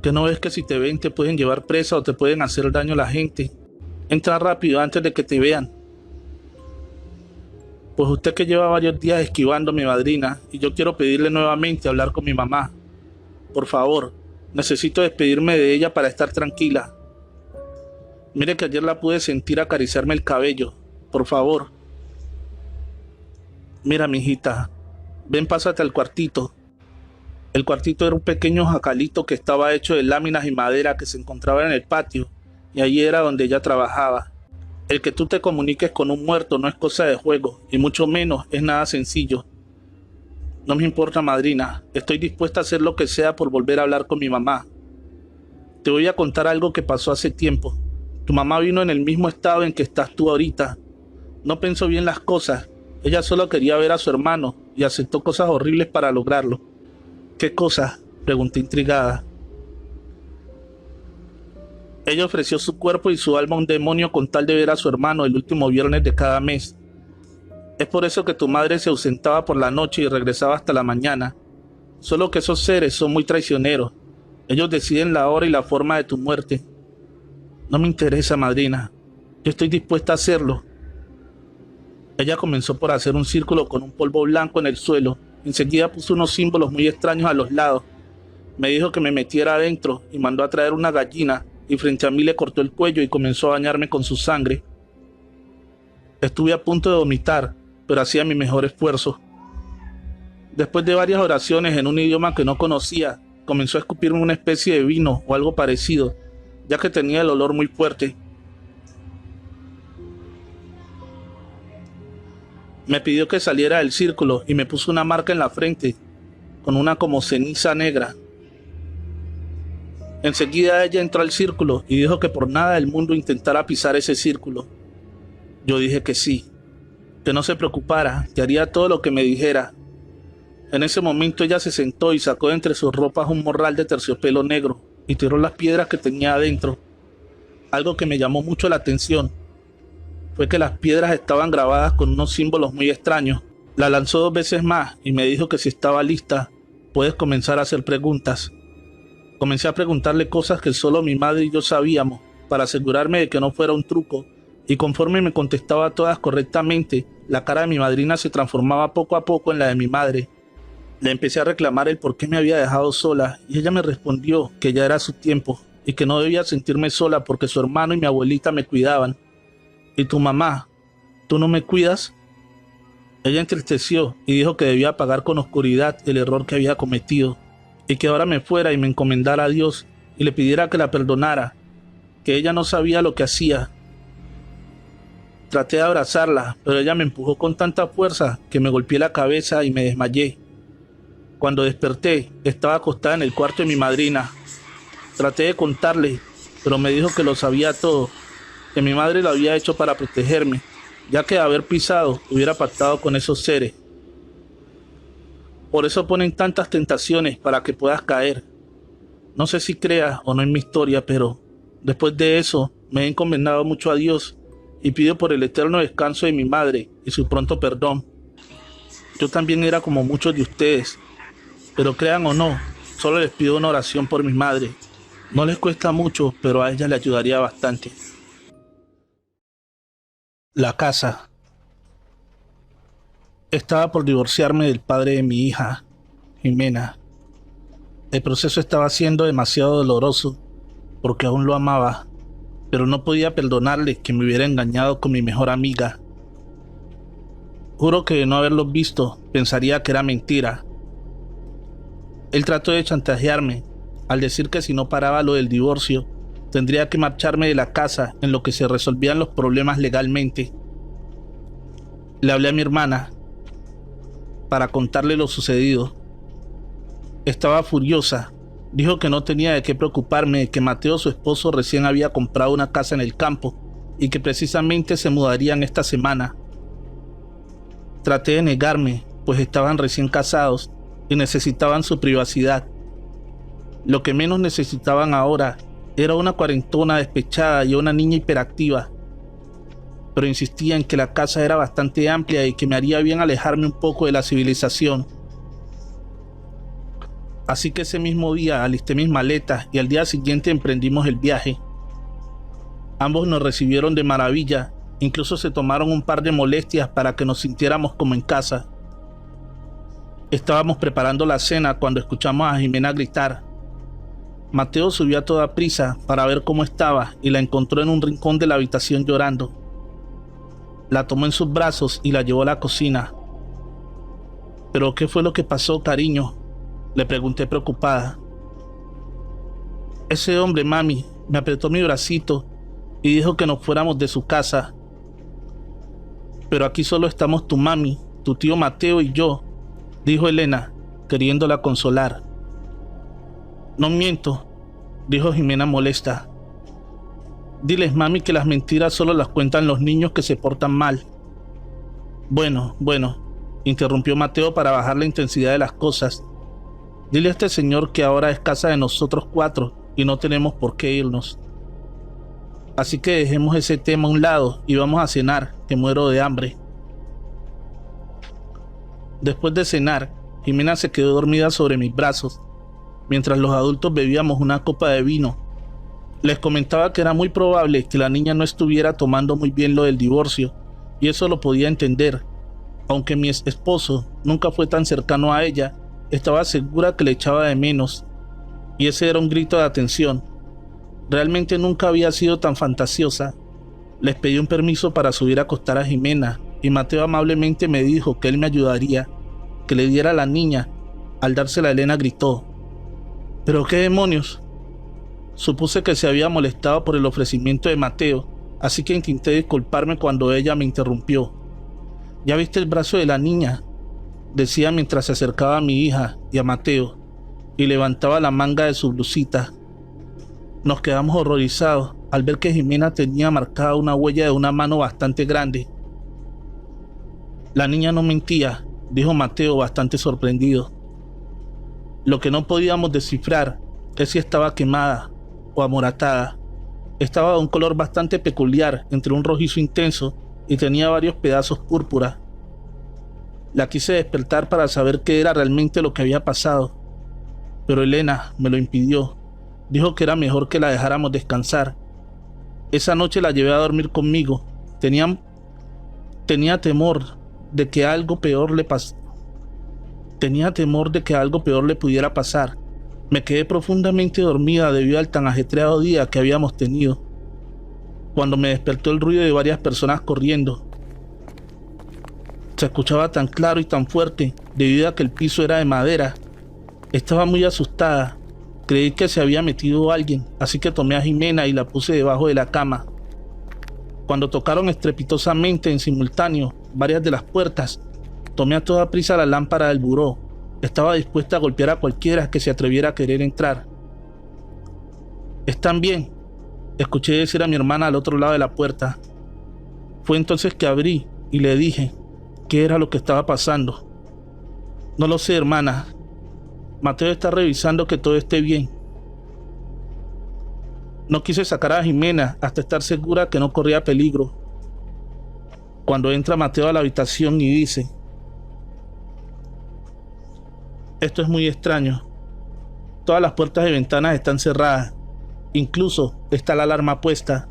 ¿Que no ves que si te ven te pueden llevar presa o te pueden hacer daño a la gente? Entra rápido antes de que te vean. Pues usted que lleva varios días esquivando a mi madrina y yo quiero pedirle nuevamente hablar con mi mamá. Por favor, necesito despedirme de ella para estar tranquila. Mire que ayer la pude sentir acariciarme el cabello. Por favor. Mira, mijita, ven, pásate al cuartito. El cuartito era un pequeño jacalito que estaba hecho de láminas y madera que se encontraba en el patio, y allí era donde ella trabajaba. El que tú te comuniques con un muerto no es cosa de juego, y mucho menos es nada sencillo. No me importa, madrina, estoy dispuesta a hacer lo que sea por volver a hablar con mi mamá. Te voy a contar algo que pasó hace tiempo. Tu mamá vino en el mismo estado en que estás tú ahorita. No pensó bien las cosas, ella solo quería ver a su hermano y aceptó cosas horribles para lograrlo. ¿Qué cosas?, pregunté intrigada. Ella ofreció su cuerpo y su alma a un demonio con tal de ver a su hermano el último viernes de cada mes. Es por eso que tu madre se ausentaba por la noche y regresaba hasta la mañana. Solo que esos seres son muy traicioneros. Ellos deciden la hora y la forma de tu muerte. No me interesa, madrina. Yo estoy dispuesta a hacerlo. Ella comenzó por hacer un círculo con un polvo blanco en el suelo. Enseguida puso unos símbolos muy extraños a los lados. Me dijo que me metiera adentro y mandó a traer una gallina y frente a mí le cortó el cuello y comenzó a bañarme con su sangre. Estuve a punto de vomitar, pero hacía mi mejor esfuerzo. Después de varias oraciones en un idioma que no conocía, comenzó a escupirme una especie de vino o algo parecido, ya que tenía el olor muy fuerte. Me pidió que saliera del círculo y me puso una marca en la frente, con una como ceniza negra. Enseguida ella entró al círculo y dijo que por nada del mundo intentara pisar ese círculo. Yo dije que sí, que no se preocupara, que haría todo lo que me dijera. En ese momento ella se sentó y sacó de entre sus ropas un morral de terciopelo negro y tiró las piedras que tenía adentro. Algo que me llamó mucho la atención fue que las piedras estaban grabadas con unos símbolos muy extraños. La lanzó 2 veces más y me dijo que si estaba lista, puedes comenzar a hacer preguntas. Comencé a preguntarle cosas que solo mi madre y yo sabíamos, para asegurarme de que no fuera un truco, y conforme me contestaba todas correctamente, la cara de mi madrina se transformaba poco a poco en la de mi madre. Le empecé a reclamar el por qué me había dejado sola y ella me respondió que ya era su tiempo y que no debía sentirme sola porque su hermano y mi abuelita me cuidaban. ¿Y tu mamá? ¿Tú no me cuidas? Ella entristeció y dijo que debía pagar con oscuridad el error que había cometido y que ahora me fuera y me encomendara a Dios y le pidiera que la perdonara, que ella no sabía lo que hacía. Traté de abrazarla, pero ella me empujó con tanta fuerza que me golpeé la cabeza y me desmayé. Cuando desperté, estaba acostada en el cuarto de mi madrina. Traté de contarle, pero me dijo que lo sabía todo, que mi madre lo había hecho para protegerme, ya que de haber pisado hubiera pactado con esos seres. Por eso ponen tantas tentaciones para que puedas caer. No sé si creas o no en mi historia, pero después de eso me he encomendado mucho a Dios y pido por el eterno descanso de mi madre y su pronto perdón. Yo también era como muchos de ustedes, pero crean o no, solo les pido una oración por mi madre. No les cuesta mucho, pero a ella le ayudaría bastante. La casa. Estaba por divorciarme del padre de mi hija, Jimena. El proceso estaba siendo demasiado doloroso porque aún lo amaba, pero no podía perdonarle que me hubiera engañado con mi mejor amiga. Juro que de no haberlo visto, pensaría que era mentira. Él trató de chantajearme al decir que si no paraba lo del divorcio, tendría que marcharme de la casa en lo que se resolvían los problemas legalmente. Le hablé a mi hermana para contarle lo sucedido. Estaba furiosa. Dijo que no tenía de qué preocuparme, que Mateo, su esposo, recién había comprado una casa en el campo y que precisamente se mudarían esta semana. Traté de negarme, pues estaban recién casados y necesitaban su privacidad. Lo que menos necesitaban ahora era una cuarentona despechada y una niña hiperactiva. Pero insistía en que la casa era bastante amplia y que me haría bien alejarme un poco de la civilización. Así que ese mismo día alisté mis maletas y al día siguiente emprendimos el viaje. Ambos nos recibieron de maravilla, incluso se tomaron un par de molestias para que nos sintiéramos como en casa. Estábamos preparando la cena cuando escuchamos a Jimena gritar. Mateo subió a toda prisa para ver cómo estaba y la encontró en un rincón de la habitación llorando. La tomó en sus brazos y la llevó a la cocina. ¿Pero qué fue lo que pasó, cariño?, le pregunté preocupada. Ese hombre, mami, me apretó mi bracito y dijo que nos fuéramos de su casa. Pero aquí solo estamos tu mami, tu tío Mateo y yo, dijo Elena, queriéndola consolar. No miento, dijo Jimena molesta. Diles, mami, que las mentiras solo las cuentan los niños que se portan mal. Bueno, interrumpió Mateo para bajar la intensidad de las cosas. Dile a este señor que ahora es casa de nosotros 4 y no tenemos por qué irnos. Así que dejemos ese tema a un lado y vamos a cenar, que muero de hambre. Después de cenar, Jimena se quedó dormida sobre mis brazos, mientras los adultos bebíamos una copa de vino. Les comentaba que era muy probable que la niña no estuviera tomando muy bien lo del divorcio, y eso lo podía entender. Aunque mi esposo nunca fue tan cercano a ella, estaba segura que le echaba de menos, y ese era un grito de atención. Realmente nunca había sido tan fantasiosa. Les pedí un permiso para subir a acostar a Jimena, y Mateo amablemente me dijo que él me ayudaría, que le diera a la niña. Al dársela, Elena gritó. ¿Pero qué demonios? Supuse que se había molestado por el ofrecimiento de Mateo, así que intenté disculparme cuando ella me interrumpió. ¿Ya viste el brazo de la niña?, decía mientras se acercaba a mi hija y a Mateo, y levantaba la manga de su blusita. Nos quedamos horrorizados al ver que Jimena tenía marcada una huella de una mano bastante grande. La niña no mentía, dijo Mateo bastante sorprendido. Lo que no podíamos descifrar es si estaba quemada o amoratada. Estaba de un color bastante peculiar, entre un rojizo intenso, y tenía varios pedazos púrpura. La quise despertar para saber qué era realmente lo que había pasado, pero Elena me lo impidió. Dijo que era mejor que la dejáramos descansar. Esa noche la llevé a dormir conmigo. Tenía temor de que algo peor le pasara. Tenía temor de que algo peor le pudiera pasar. Me quedé profundamente dormida debido al tan ajetreado día que habíamos tenido. Cuando me despertó el ruido de varias personas corriendo. Se escuchaba tan claro y tan fuerte debido a que el piso era de madera. Estaba muy asustada. Creí que se había metido alguien, así que tomé a Jimena y la puse debajo de la cama. Cuando tocaron estrepitosamente en simultáneo varias de las puertas, tomé a toda prisa la lámpara del buró. Estaba dispuesta a golpear a cualquiera que se atreviera a querer entrar. «¿Están bien?», escuché decir a mi hermana al otro lado de la puerta. Fue entonces que abrí y le dije qué era lo que estaba pasando. «No lo sé, hermana. Mateo está revisando que todo esté bien». No quise sacar a Jimena hasta estar segura que no corría peligro. Cuando entra Mateo a la habitación y dice: «Esto es muy extraño. Todas las puertas y ventanas están cerradas. Incluso está la alarma puesta».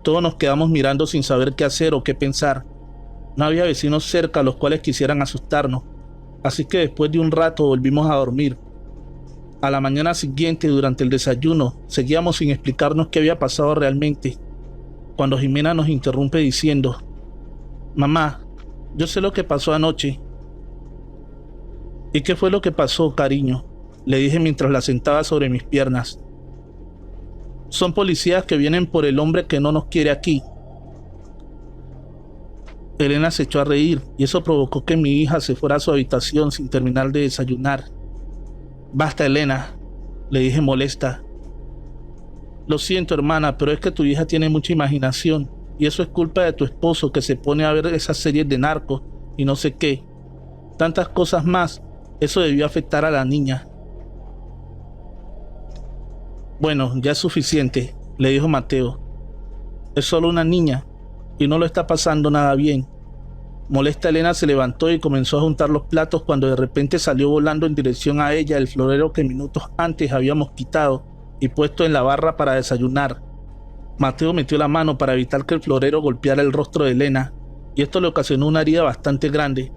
Todos nos quedamos mirando sin saber qué hacer o qué pensar. No había vecinos cerca los cuales quisieran asustarnos, así que después de un rato volvimos a dormir. A la mañana siguiente, durante el desayuno, seguíamos sin explicarnos qué había pasado realmente, cuando Jimena nos interrumpe diciendo: «Mamá, yo sé lo que pasó anoche». «¿Y qué fue lo que pasó, cariño?», le dije mientras la sentaba sobre mis piernas. «Son policías que vienen por el hombre que no nos quiere aquí». Elena se echó a reír y eso provocó que mi hija se fuera a su habitación sin terminar de desayunar. «Basta, Elena», le dije molesta. «Lo siento, hermana, pero es que tu hija tiene mucha imaginación y eso es culpa de tu esposo que se pone a ver esas series de narcos y no sé qué. Tantas cosas más, eso debió afectar a la niña». «Bueno, ya es suficiente», le dijo Mateo. «Es solo una niña y no lo está pasando nada bien». Molesta, Elena se levantó y comenzó a juntar los platos cuando de repente salió volando en dirección a ella el florero que minutos antes habíamos quitado y puesto en la barra para desayunar. Mateo metió la mano para evitar que el florero golpeara el rostro de Elena y esto le ocasionó una herida bastante grande.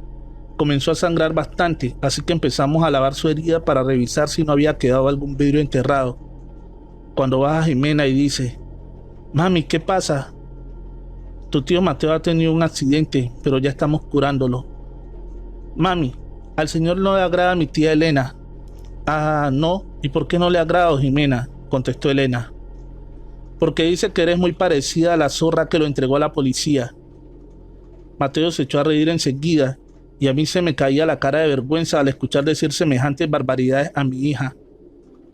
Comenzó a sangrar bastante, así que empezamos a lavar su herida para revisar si no había quedado algún vidrio enterrado. Cuando baja Jimena y dice: «Mami, ¿qué pasa?». «Tu tío Mateo ha tenido un accidente, pero ya estamos curándolo». «Mami, al señor no le agrada a mi tía Elena». «Ah, no, ¿y por qué no le agrada, Jimena?», contestó Elena. «Porque dice que eres muy parecida a la zorra que lo entregó a la policía». Mateo se echó a reír enseguida y a mí se me caía la cara de vergüenza al escuchar decir semejantes barbaridades a mi hija.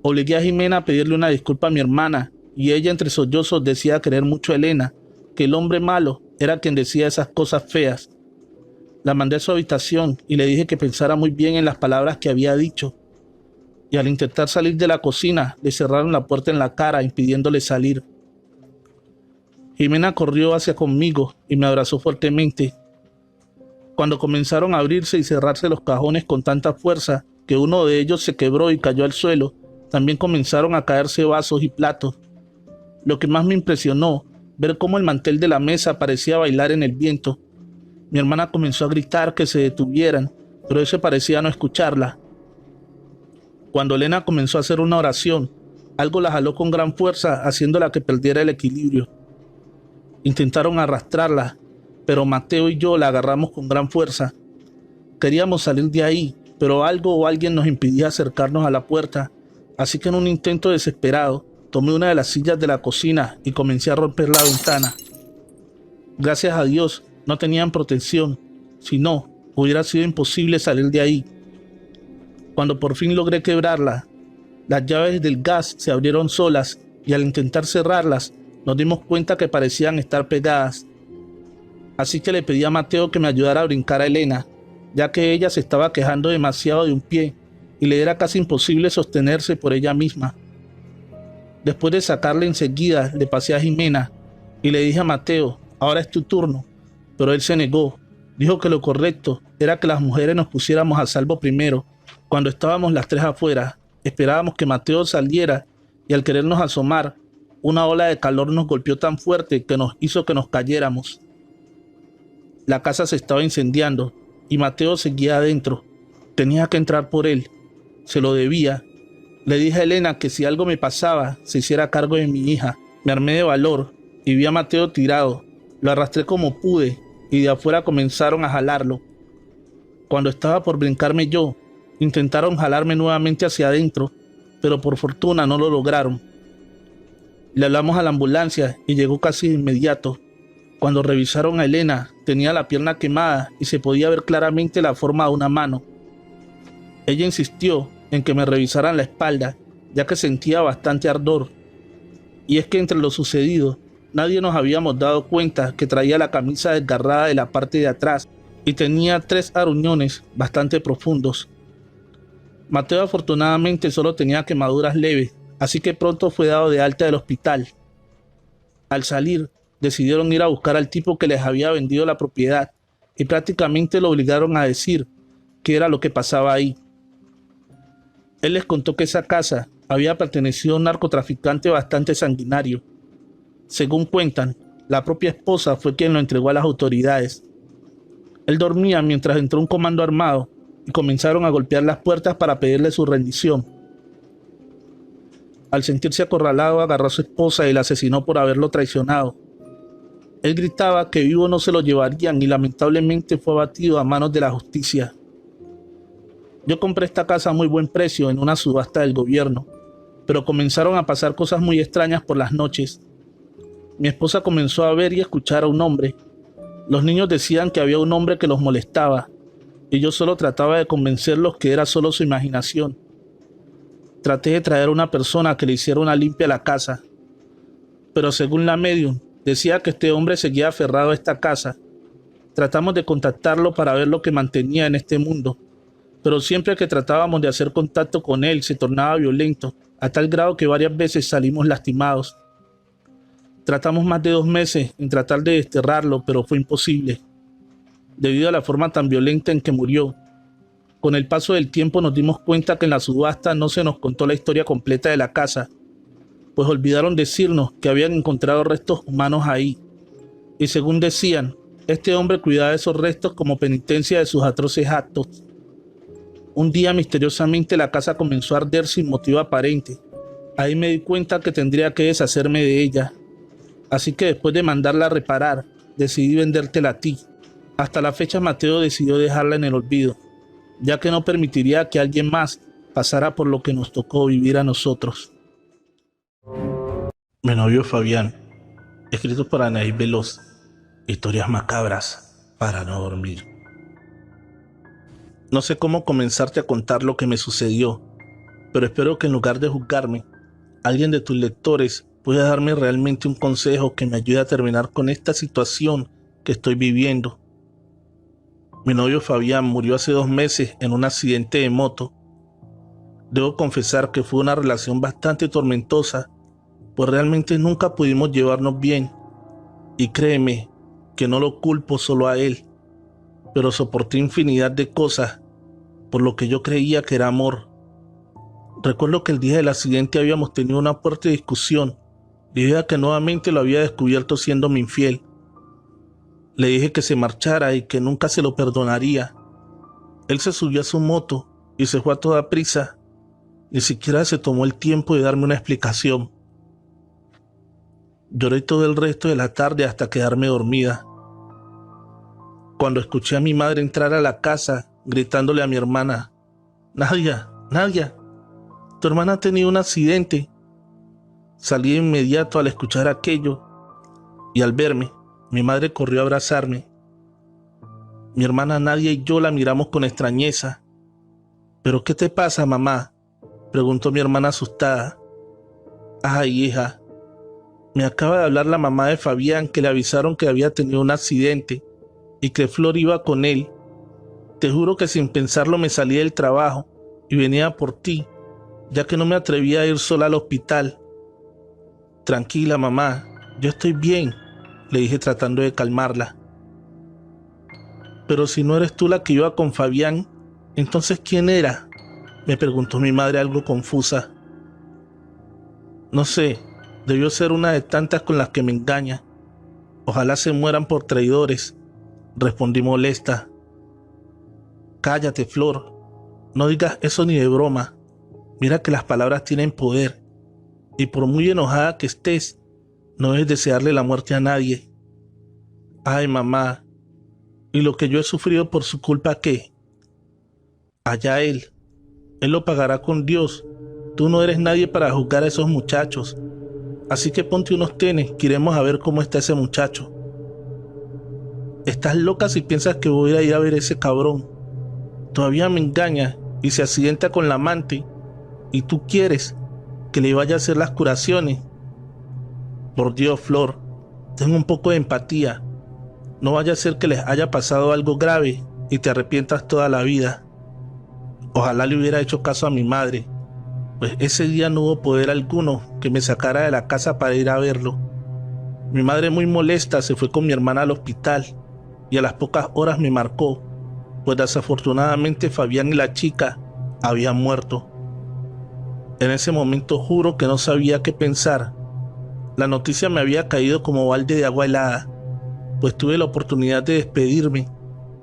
Obligué a Jimena a pedirle una disculpa a mi hermana y ella entre sollozos decía querer mucho a Elena, que el hombre malo era quien decía esas cosas feas. La mandé a su habitación y le dije que pensara muy bien en las palabras que había dicho. Y al intentar salir de la cocina, le cerraron la puerta en la cara, impidiéndole salir. Jimena corrió hacia conmigo y me abrazó fuertemente. Cuando comenzaron a abrirse y cerrarse los cajones con tanta fuerza que uno de ellos se quebró y cayó al suelo, también comenzaron a caerse vasos y platos. Lo que más me impresionó, ver cómo el mantel de la mesa parecía bailar en el viento. Mi hermana comenzó a gritar que se detuvieran, pero ese parecía no escucharla. Cuando Elena comenzó a hacer una oración, algo la jaló con gran fuerza, haciéndola que perdiera el equilibrio. Intentaron arrastrarla, pero Mateo y yo la agarramos con gran fuerza. Queríamos salir de ahí, pero algo o alguien nos impedía acercarnos a la puerta, así que en un intento desesperado, tomé una de las sillas de la cocina y comencé a romper la ventana. Gracias a Dios no tenían protección, si no, hubiera sido imposible salir de ahí. Cuando por fin logré quebrarla, las llaves del gas se abrieron solas y al intentar cerrarlas, nos dimos cuenta que parecían estar pegadas. Así que le pedí a Mateo que me ayudara a brincar a Elena, ya que ella se estaba quejando demasiado de un pie y le era casi imposible sostenerse por ella misma. Después de sacarle enseguida, le pasé a Jimena y le dije a Mateo: «Ahora es tu turno», pero él se negó. Dijo que lo correcto era que las mujeres nos pusiéramos a salvo primero. Cuando estábamos las tres afuera, esperábamos que Mateo saliera y al querernos asomar, una ola de calor nos golpeó tan fuerte que nos hizo que nos cayéramos. La casa se estaba incendiando y Mateo seguía adentro. Tenía que entrar por él. Se lo debía. Le dije a Elena que si algo me pasaba, se hiciera cargo de mi hija. Me armé de valor y vi a Mateo tirado. Lo arrastré como pude y de afuera comenzaron a jalarlo. Cuando estaba por brincarme yo, intentaron jalarme nuevamente hacia adentro, pero por fortuna no lo lograron. Le hablamos a la ambulancia y llegó casi de inmediato. Cuando revisaron a Elena, tenía la pierna quemada y se podía ver claramente la forma de una mano. Ella insistió en que me revisaran la espalda, ya que sentía bastante ardor. Y es que entre lo sucedido, nadie nos habíamos dado cuenta que traía la camisa desgarrada de la parte de atrás y tenía 3 aruñones bastante profundos. Mateo afortunadamente solo tenía quemaduras leves, así que pronto fue dado de alta del hospital. Al salir, decidieron ir a buscar al tipo que les había vendido la propiedad y prácticamente lo obligaron a decir qué era lo que pasaba ahí. Él les contó que esa casa había pertenecido a un narcotraficante bastante sanguinario. Según cuentan, la propia esposa fue quien lo entregó a las autoridades. Él dormía mientras entró un comando armado y comenzaron a golpear las puertas para pedirle su rendición. Al sentirse acorralado, agarró a su esposa y la asesinó por haberlo traicionado. Él gritaba que vivo no se lo llevarían y lamentablemente fue abatido a manos de la justicia. Yo compré esta casa a muy buen precio en una subasta del gobierno, pero comenzaron a pasar cosas muy extrañas por las noches. Mi esposa comenzó a ver y escuchar a un hombre. Los niños decían que había un hombre que los molestaba, y yo solo trataba de convencerlos que era solo su imaginación. Traté de traer a una persona que le hiciera una limpia a la casa, pero según la medium, decía que este hombre seguía aferrado a esta casa. Tratamos de contactarlo para ver lo que mantenía en este mundo, pero siempre que tratábamos de hacer contacto con él se tornaba violento, a tal grado que varias veces salimos lastimados. Tratamos más de 2 meses en tratar de desterrarlo, pero fue imposible, debido a la forma tan violenta en que murió. Con el paso del tiempo nos dimos cuenta que en la subasta no se nos contó la historia completa de la casa, pues olvidaron decirnos que habían encontrado restos humanos ahí, y según decían, este hombre cuidaba de esos restos como penitencia de sus atroces actos. Un día misteriosamente la casa comenzó a arder sin motivo aparente. Ahí me di cuenta que tendría que deshacerme de ella, así que después de mandarla a reparar, decidí vendértela a ti. Hasta la fecha Mateo decidió dejarla en el olvido, ya que no permitiría que alguien más pasara por lo que nos tocó vivir a nosotros. Mi novio Fabián, escrito por Anaís Veloz. Historias macabras para no dormir. No sé cómo comenzarte a contar lo que me sucedió, pero espero que en lugar de juzgarme, alguien de tus lectores pueda darme realmente un consejo que me ayude a terminar con esta situación que estoy viviendo. Mi novio Fabián murió hace 2 meses en un accidente de moto. Debo confesar que fue una relación bastante tormentosa, pues realmente nunca pudimos llevarnos bien. Y créeme que no lo culpo solo a él, pero soporté infinidad de cosas por lo que yo creía que era amor. Recuerdo que el día del accidente habíamos tenido una fuerte discusión, debido a que nuevamente lo había descubierto siéndome infiel. Le dije que se marchara y que nunca se lo perdonaría. Él se subió a su moto y se fue a toda prisa. Ni siquiera se tomó el tiempo de darme una explicación. Lloré todo el resto de la tarde hasta quedarme dormida. Cuando escuché a mi madre entrar a la casa, gritándole a mi hermana: Nadia, Nadia, tu hermana ha tenido un accidente. Salí de inmediato al escuchar aquello, y al verme, mi madre corrió a abrazarme. Mi hermana Nadia y yo la miramos con extrañeza. ¿Pero qué te pasa, mamá?, preguntó mi hermana asustada. Ay, hija, me acaba de hablar la mamá de Fabián, que le avisaron que había tenido un accidente y que Flor iba con él. Te juro que sin pensarlo me salí del trabajo y venía por ti, ya que no me atrevía a ir sola al hospital. Tranquila, mamá, yo estoy bien, le dije tratando de calmarla. Pero si no eres tú la que iba con Fabián, ¿entonces quién era?, me preguntó mi madre algo confusa. No sé, debió ser una de tantas con las que me engaña. Ojalá se mueran por traidores, respondí molesta. Cállate, Flor, No digas eso ni de broma. Mira que las palabras tienen poder. Y por muy enojada que estés, no debes desearle la muerte a nadie. Ay, mamá, ¿y lo que yo he sufrido por su culpa qué? Allá él. Él lo pagará con Dios. Tú no eres nadie para juzgar a esos muchachos. Así que ponte unos tenis, que iremos a ver cómo está ese muchacho. Estás loca si piensas que voy a ir a ver a ese cabrón. Todavía me engaña y se accidenta con la amante. Y tú quieres que le vaya a hacer las curaciones. Por Dios, Flor, ten un poco de empatía. No vaya a ser que les haya pasado algo grave y te arrepientas toda la vida. Ojalá le hubiera hecho caso a mi madre, pues ese día no hubo poder alguno que me sacara de la casa para ir a verlo. Mi madre, muy molesta, se fue con mi hermana al hospital y a las pocas horas me marcó, pues desafortunadamente Fabián y la chica habían muerto. En ese momento juro que no sabía qué pensar. La noticia me había caído como balde de agua helada, pues tuve la oportunidad de despedirme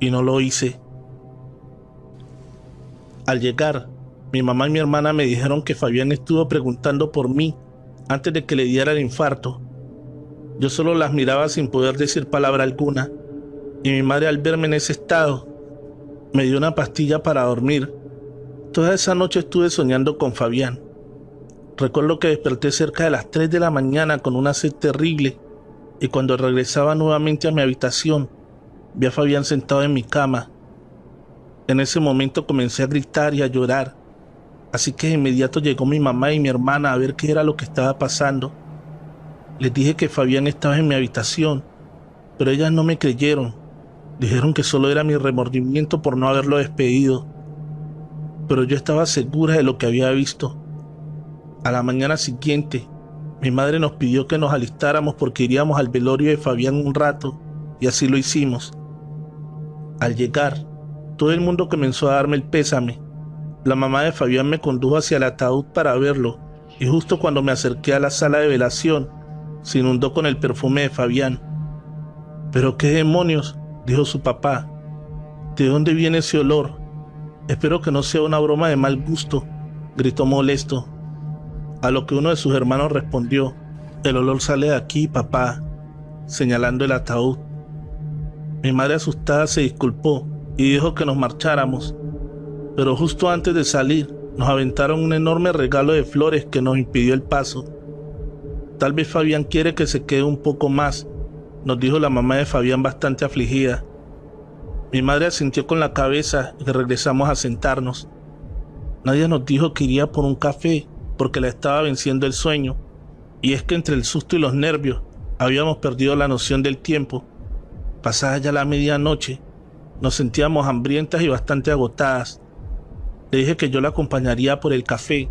y no lo hice. Al llegar, mi mamá y mi hermana me dijeron que Fabián estuvo preguntando por mí antes de que le diera el infarto. Yo solo las miraba sin poder decir palabra alguna, y mi madre, al verme en ese estado, me dio una pastilla para dormir. Toda esa noche estuve soñando con Fabián. Recuerdo que desperté cerca de las 3 de la mañana con una sed terrible, y cuando regresaba nuevamente a mi habitación, vi a Fabián sentado en mi cama. En ese momento comencé a gritar y a llorar, así que de inmediato llegó mi mamá y mi hermana a ver qué era lo que estaba pasando. Les dije que Fabián estaba en mi habitación, pero ellas no me creyeron. Dijeron que solo era mi remordimiento por no haberlo despedido, pero yo estaba segura de lo que había visto. A la mañana siguiente, mi madre nos pidió que nos alistáramos porque iríamos al velorio de Fabián un rato, y así lo hicimos. Al llegar, todo el mundo comenzó a darme el pésame. La mamá de Fabián me condujo hacia el ataúd para verlo, y justo cuando me acerqué a la sala de velación, se inundó con el perfume de Fabián. «¿Pero qué demonios?», dijo su papá. «¿De dónde viene ese olor? Espero que no sea una broma de mal gusto», gritó molesto. A lo que uno de sus hermanos respondió: «El olor sale de aquí, papá», señalando el ataúd. Mi madre, asustada, se disculpó y dijo que nos marcháramos, pero justo antes de salir nos aventaron un enorme regalo de flores que nos impidió el paso. «Tal vez Fabián quiere que se quede un poco más», nos dijo la mamá de Fabián, bastante afligida. Mi madre asintió con la cabeza y regresamos a sentarnos. Nadie nos dijo que iría por un café porque la estaba venciendo el sueño, y es que entre el susto y los nervios habíamos perdido la noción del tiempo. Pasada ya la medianoche, nos sentíamos hambrientas y bastante agotadas. Le dije que yo la acompañaría por el café,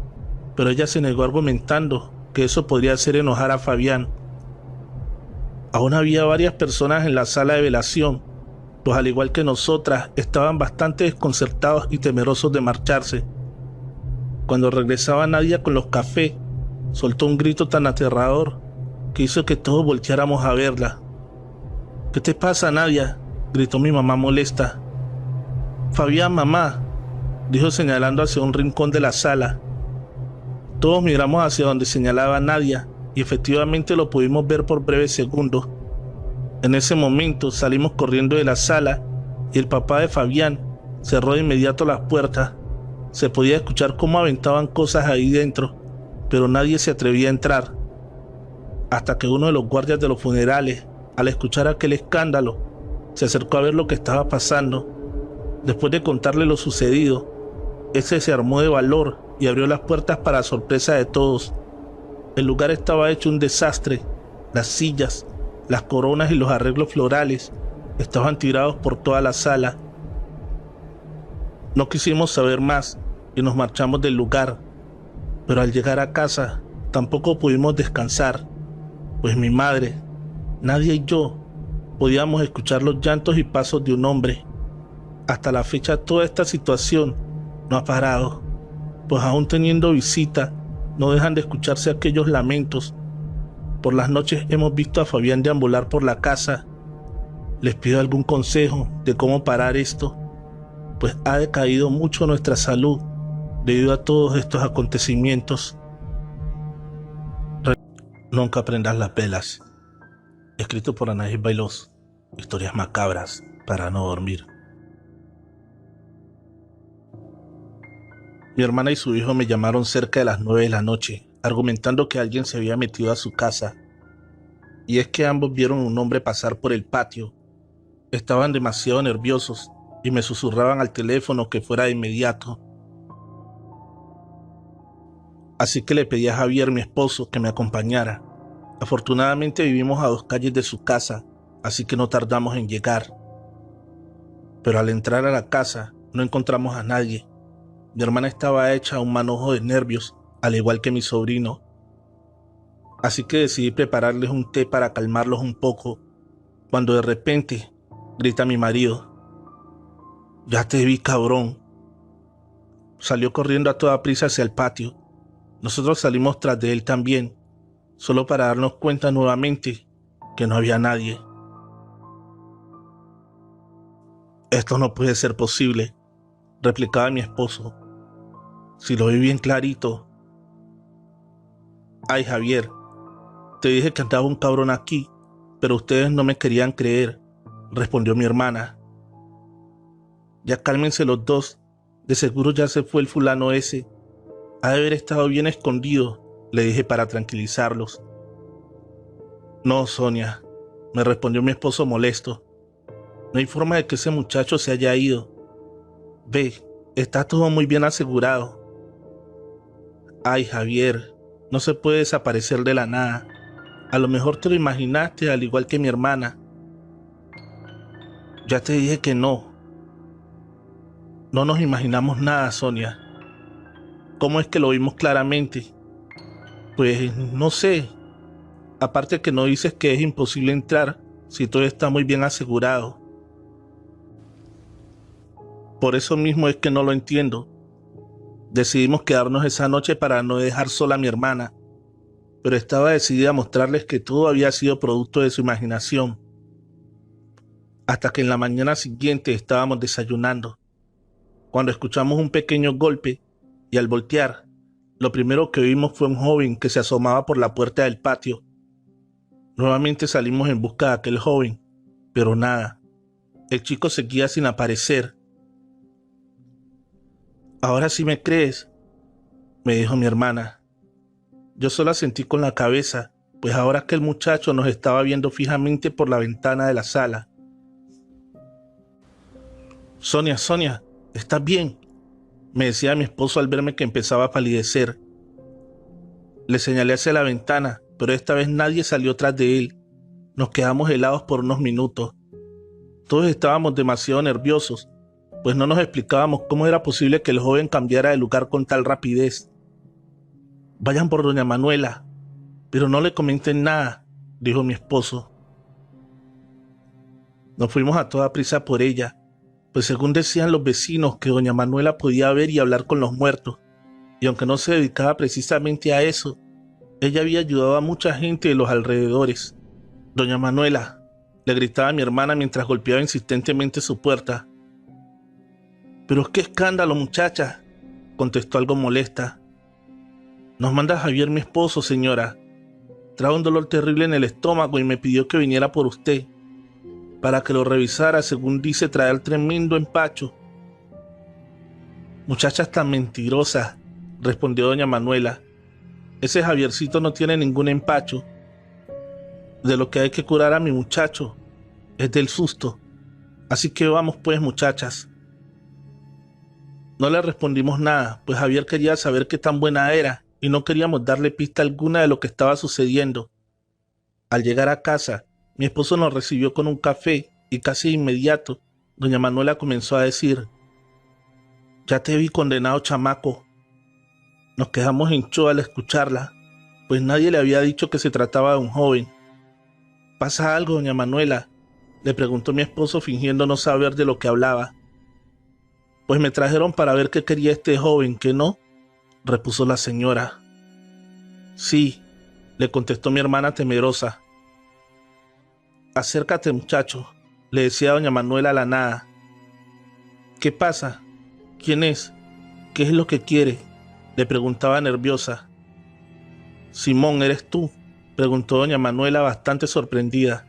pero ella se negó argumentando que eso podría hacer enojar a Fabián. Aún había varias personas en la sala de velación, pues al igual que nosotras estaban bastante desconcertados y temerosos de marcharse. Cuando regresaba Nadia con los cafés, soltó un grito tan aterrador que hizo que todos volteáramos a verla. «¿Qué te pasa, Nadia?», gritó mi mamá molesta. «Fabián, mamá», dijo señalando hacia un rincón de la sala. Todos miramos hacia donde señalaba Nadia y efectivamente lo pudimos ver por breves segundos. En ese momento salimos corriendo de la sala y el papá de Fabián cerró de inmediato las puertas. Se podía escuchar cómo aventaban cosas ahí dentro, pero nadie se atrevía a entrar. Hasta que uno de los guardias de los funerales, al escuchar aquel escándalo, se acercó a ver lo que estaba pasando. Después de contarle lo sucedido, ese se armó de valor y abrió las puertas para sorpresa de todos. El lugar estaba hecho un desastre. Las sillas, las coronas y los arreglos florales estaban tirados por toda la sala. No quisimos saber más y nos marchamos del lugar, pero al llegar a casa tampoco pudimos descansar, pues mi madre, Nadia y yo podíamos escuchar los llantos y pasos de un hombre. Hasta la fecha toda esta situación no ha parado, pues aún teniendo visita no dejan de escucharse aquellos lamentos. Por las noches hemos visto a Fabián deambular por la casa. Les pido algún consejo de cómo parar esto. pues ha decaído mucho nuestra salud debido a todos estos acontecimientos. Nunca prendas las velas. Escrito por Anaís Bailós. Historias macabras para no dormir. Mi hermana y su hijo me llamaron cerca de las 9 de la noche, argumentando que alguien se había metido a su casa. Y es que ambos vieron un hombre pasar por el patio. Estaban demasiado nerviosos y me susurraban al teléfono que fuera de inmediato. Así que le pedí a Javier, mi esposo, que me acompañara. Afortunadamente vivimos a 2 calles de su casa, así que no tardamos en llegar. Pero al entrar a la casa no encontramos a nadie. Mi hermana estaba hecha un manojo de nervios, al igual que mi sobrino. Así que decidí prepararles un té para calmarlos un poco, cuando de repente grita mi marido: «Ya te vi, cabrón». Salió corriendo a toda prisa hacia el patio. Nosotros salimos tras de él también, solo para darnos cuenta nuevamente que no había nadie. «Esto no puede ser posible», replicaba mi esposo. «Si lo vi bien clarito». «Ay, Javier, te dije que andaba un cabrón aquí, pero ustedes no me querían creer», respondió mi hermana. «Ya cálmense los dos, de seguro ya se fue el fulano ese. Ha de haber estado bien escondido», le dije para tranquilizarlos. «No, Sonia», me respondió mi esposo molesto. «No hay forma de que ese muchacho se haya ido. Ve, está todo muy bien asegurado». «Ay, Javier, no se puede desaparecer de la nada. A lo mejor te lo imaginaste al igual que mi hermana». «Ya te dije que no. No nos imaginamos nada, Sonia». «¿Cómo es que lo vimos claramente?» «Pues no sé. Aparte que no dices que es imposible entrar si todo está muy bien asegurado». «Por eso mismo es que no lo entiendo. Decidimos quedarnos esa noche para no dejar sola a mi hermana, pero estaba decidida a mostrarles que todo había sido producto de su imaginación. Hasta que en la mañana siguiente estábamos desayunando, cuando escuchamos un pequeño golpe y al voltear, lo primero que vimos fue un joven que se asomaba por la puerta del patio. Nuevamente salimos en busca de aquel joven, pero nada. El chico seguía sin aparecer. «¿Ahora sí me crees?», me dijo mi hermana. Yo solo asentí con la cabeza, pues ahora aquel muchacho nos estaba viendo fijamente por la ventana de la sala. «Sonia, Sonia, ¿estás bien?», me decía mi esposo al verme que empezaba a palidecer. Le señalé hacia la ventana, pero esta vez nadie salió tras de él. Nos quedamos helados por unos minutos. Todos estábamos demasiado nerviosos, pues no nos explicábamos cómo era posible que el joven cambiara de lugar con tal rapidez. «Vayan por doña Manuela, pero no le comenten nada», dijo mi esposo. Nos fuimos a toda prisa por ella, pues según decían los vecinos que doña Manuela podía ver y hablar con los muertos, y aunque no se dedicaba precisamente a eso, ella había ayudado a mucha gente de los alrededores. «Doña Manuela», le gritaba a mi hermana mientras golpeaba insistentemente su puerta. «Pero qué escándalo, muchacha», contestó algo molesta. «Nos manda Javier, mi esposo, señora. Trae un dolor terrible en el estómago y me pidió que viniera por usted, para que lo revisara, según dice traer tremendo empacho». «Muchachas tan mentirosas», respondió doña Manuela. «Ese Javiercito no tiene ningún empacho. De lo que hay que curar a mi muchacho es del susto. Así que vamos pues, muchachas». No le respondimos nada, pues Javier quería saber qué tan buena era y no queríamos darle pista alguna de lo que estaba sucediendo. Al llegar a casa, mi esposo nos recibió con un café y casi de inmediato doña Manuela comenzó a decir: «Ya te vi, condenado chamaco». Nos quedamos en shock al escucharla, pues nadie le había dicho que se trataba de un joven. «¿Pasa algo, doña Manuela?», le preguntó mi esposo fingiendo no saber de lo que hablaba. «Pues me trajeron para ver qué quería este joven, ¿qué no?», repuso la señora. «Sí», le contestó mi hermana temerosa. «Acércate, muchacho», le decía doña Manuela a la nada. ¿Qué pasa? ¿Quién es? ¿Qué es lo que quiere?, le preguntaba nerviosa. Simón, ¿eres tú?, preguntó doña Manuela bastante sorprendida.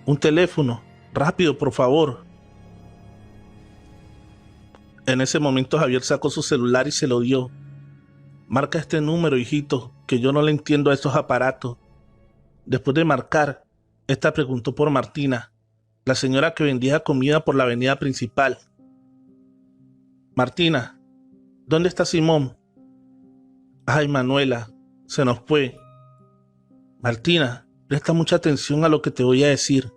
Un teléfono, rápido, por favor. En ese momento Javier sacó su celular y se lo dio. Marca este número, hijito, que yo no le entiendo a estos aparatos. Después de marcar, esta preguntó por Martina, la señora que vendía comida por la avenida principal. Martina, ¿dónde está Simón? Ay, Manuela, se nos fue. Martina, presta mucha atención a lo que te voy a decir.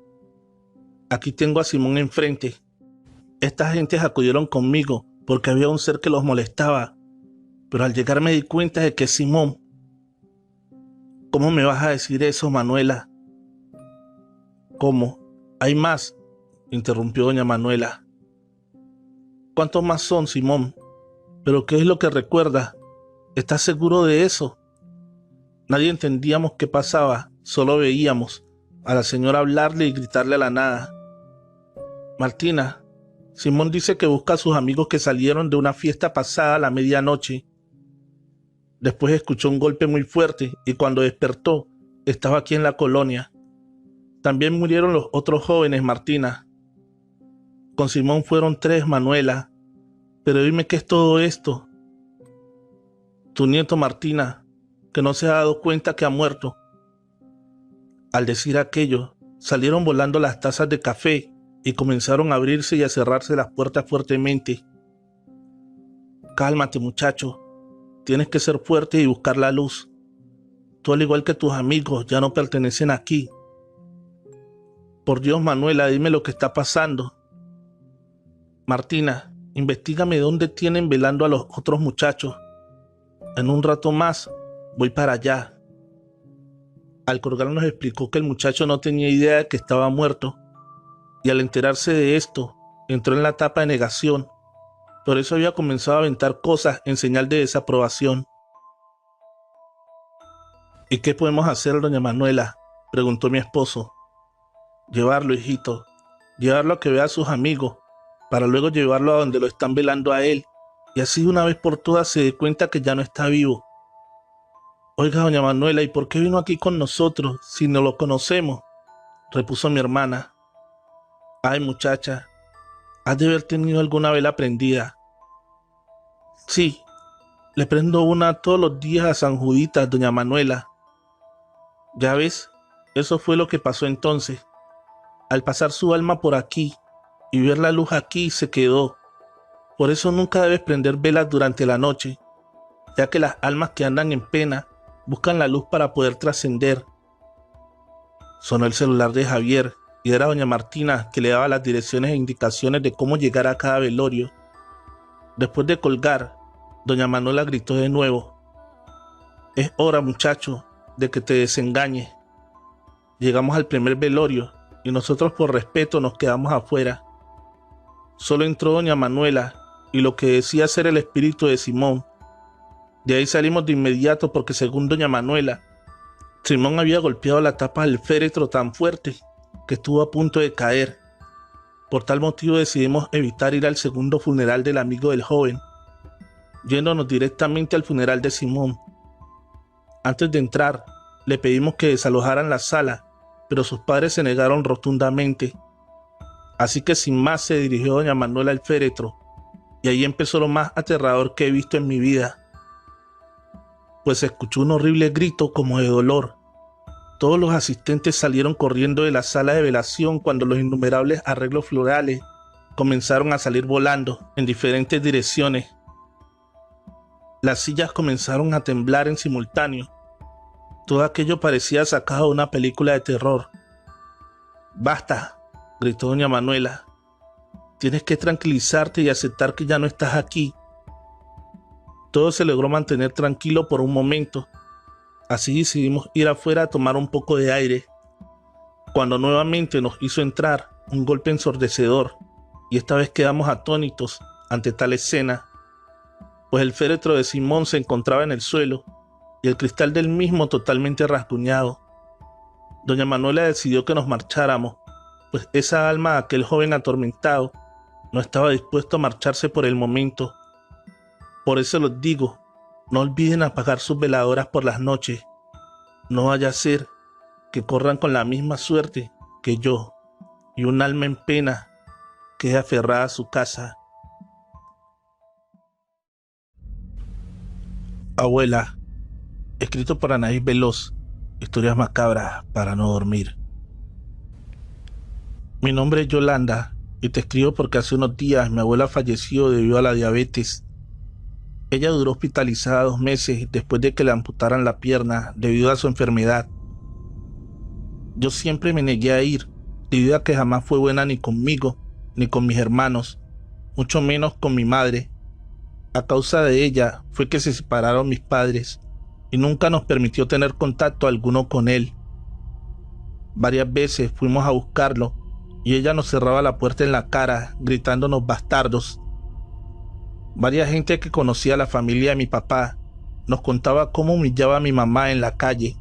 Aquí tengo a Simón enfrente. Estas gentes acudieron conmigo porque había un ser que los molestaba, pero al llegar me di cuenta de que es Simón. ¿Cómo me vas a decir eso, Manuela? ¿Cómo? ¿Hay más?, interrumpió doña Manuela. ¿Cuántos más son, Simón? ¿Pero qué es lo que recuerdas? ¿Estás seguro de eso? Nadie entendíamos qué pasaba, solo veíamos a la señora hablarle y gritarle a la nada. Martina, Simón dice que busca a sus amigos que salieron de una fiesta pasada a la medianoche. Después escuchó un golpe muy fuerte y cuando despertó, estaba aquí en la colonia. También murieron los otros jóvenes, Martina. Con Simón fueron 3, Manuela. Pero dime qué es todo esto. Tu nieto, Martina, que no se ha dado cuenta que ha muerto. Al decir aquello, salieron volando las tazas de café y comenzaron a abrirse y a cerrarse las puertas fuertemente. Cálmate, muchacho. Tienes que ser fuerte y buscar la luz. Tú, al igual que tus amigos, ya no pertenecen aquí. Por Dios, Manuela, dime lo que está pasando. Martina, investígame dónde tienen velando a los otros muchachos. En un rato más, voy para allá. Al colgar nos explicó que el muchacho no tenía idea de que estaba muerto, y al enterarse de esto, entró en la etapa de negación. Por eso había comenzado a aventar cosas en señal de desaprobación. ¿Y qué podemos hacer, doña Manuela?, preguntó mi esposo. Llevarlo, hijito, llevarlo a que vea a sus amigos, para luego llevarlo a donde lo están velando a él, y así de una vez por todas se dé cuenta que ya no está vivo. Oiga, doña Manuela, ¿y por qué vino aquí con nosotros si no lo conocemos?, repuso mi hermana. Ay, muchacha, has de haber tenido alguna vela prendida. Sí, le prendo una todos los días a San Juditas, doña Manuela. Ya ves, eso fue lo que pasó entonces. Al pasar su alma por aquí y ver la luz aquí, se quedó. Por eso nunca debes prender velas durante la noche, ya que las almas que andan en pena buscan la luz para poder trascender. Sonó el celular de Javier y era doña Martina, que le daba las direcciones e indicaciones de cómo llegar a cada velorio. Después de colgar, doña Manuela gritó de nuevo. Es hora, muchacho, de que te desengañes. Llegamos al primer velorio y nosotros por respeto nos quedamos afuera. Solo entró doña Manuela y lo que decía ser el espíritu de Simón. De ahí salimos de inmediato porque, según doña Manuela, Simón había golpeado la tapa del féretro tan fuerte que estuvo a punto de caer. Por tal motivo decidimos evitar ir al segundo funeral del amigo del joven, yéndonos directamente al funeral de Simón. Antes de entrar, le pedimos que desalojaran la sala, pero sus padres se negaron rotundamente. Así que sin más se dirigió doña Manuela al féretro, y ahí empezó lo más aterrador que he visto en mi vida. Pues se escuchó un horrible grito como de dolor. Todos los asistentes salieron corriendo de la sala de velación cuando los innumerables arreglos florales comenzaron a salir volando en diferentes direcciones. Las sillas comenzaron a temblar en simultáneo. Todo aquello parecía sacado de una película de terror. «Basta», gritó doña Manuela. «Tienes que tranquilizarte y aceptar que ya no estás aquí». Todo se logró mantener tranquilo por un momento. Así decidimos ir afuera a tomar un poco de aire, cuando nuevamente nos hizo entrar un golpe ensordecedor, y esta vez quedamos atónitos ante tal escena, pues el féretro de Simón se encontraba en el suelo y el cristal del mismo totalmente rasguñado. Doña Manuela decidió que nos marcháramos, pues esa alma de aquel joven atormentado No estaba dispuesto a marcharse por el momento. Por eso les digo, no olviden apagar sus veladoras por las noches. No vaya a ser que corran con la misma suerte que yo y un alma en pena quede aferrada a su casa. Abuela, escrito por Anaís Veloz, historias macabras para no dormir. Mi nombre es Yolanda y te escribo porque hace unos días mi abuela falleció debido a la diabetes. Ella duró hospitalizada 2 meses después de que le amputaran la pierna debido a su enfermedad. Yo siempre me negué a ir, debido a que jamás fue buena ni conmigo, ni con mis hermanos, mucho menos con mi madre. A causa de ella fue que se separaron mis padres y nunca nos permitió tener contacto alguno con él. Varias veces fuimos a buscarlo y ella nos cerraba la puerta en la cara, gritándonos bastardos. Varias gente que conocía a la familia de mi papá nos contaba cómo humillaba a mi mamá en la calle.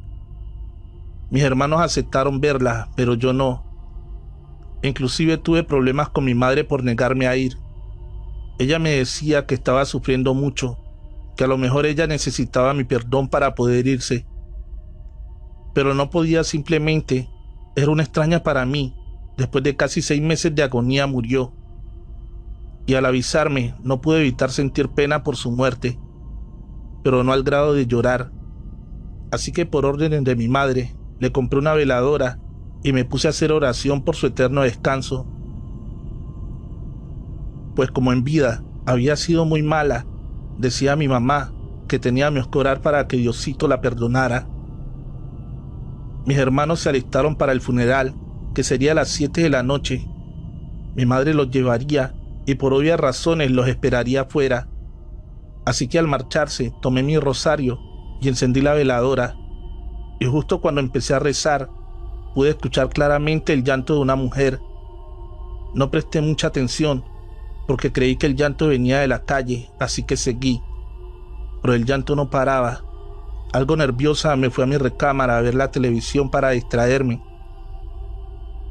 Mis hermanos aceptaron verla, pero yo no. Inclusive tuve problemas con mi madre por negarme a ir. Ella me decía que estaba sufriendo mucho, que a lo mejor ella necesitaba mi perdón para poder irse. Pero no podía simplemente, era una extraña para mí. Después de casi 6 meses de agonía murió. Y al avisarme no pude evitar sentir pena por su muerte, pero no al grado de llorar. Así que por órdenes de mi madre, le compré una veladora y me puse a hacer oración por su eterno descanso. Pues como en vida había sido muy mala, decía mi mamá que teníamos que orar para que Diosito la perdonara. Mis hermanos se alistaron para el funeral, que sería a las 7 de la noche. Mi madre los llevaría y por obvias razones los esperaría afuera. Así que al marcharse tomé mi rosario y encendí la veladora. Y justo cuando empecé a rezar, pude escuchar claramente el llanto de una mujer. No presté mucha atención porque creí que el llanto venía de la calle, así que seguí. Pero el llanto no paraba. Algo nerviosa me fui a mi recámara a ver la televisión para distraerme.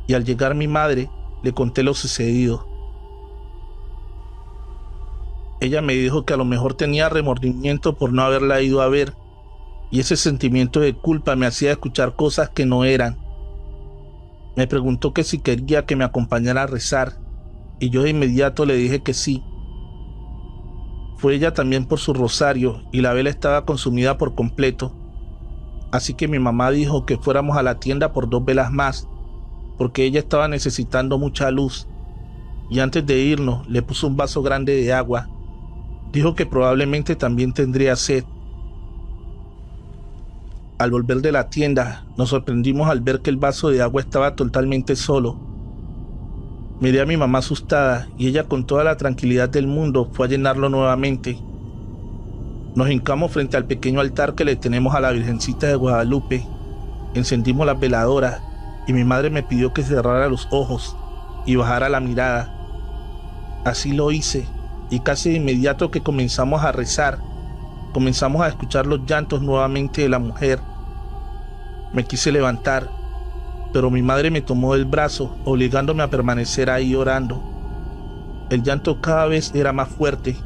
Y al llegar mi madre, le conté lo sucedido. Ella me dijo que a lo mejor tenía remordimiento por no haberla ido a ver, y ese sentimiento de culpa me hacía escuchar cosas que no eran. Me preguntó que si quería que me acompañara a rezar, y yo de inmediato le dije que sí. Fue ella también por su rosario, y la vela estaba consumida por completo. Así que mi mamá dijo que fuéramos a la tienda por 2 velas más, porque ella estaba necesitando mucha luz, y antes de irnos le puso un vaso grande de agua. Dijo que probablemente también tendría sed. Al volver de la tienda, nos sorprendimos al ver que el vaso de agua estaba totalmente solo. Miré a mi mamá asustada y ella con toda la tranquilidad del mundo fue a llenarlo nuevamente. Nos hincamos frente al pequeño altar que le tenemos a la Virgencita de Guadalupe. Encendimos las veladoras y mi madre me pidió que cerrara los ojos y bajara la mirada. Así lo hice. Y casi de inmediato que comenzamos a rezar, comenzamos a escuchar los llantos nuevamente de la mujer. Me quise levantar, pero mi madre me tomó del brazo, obligándome a permanecer ahí orando. El llanto cada vez era más fuerte,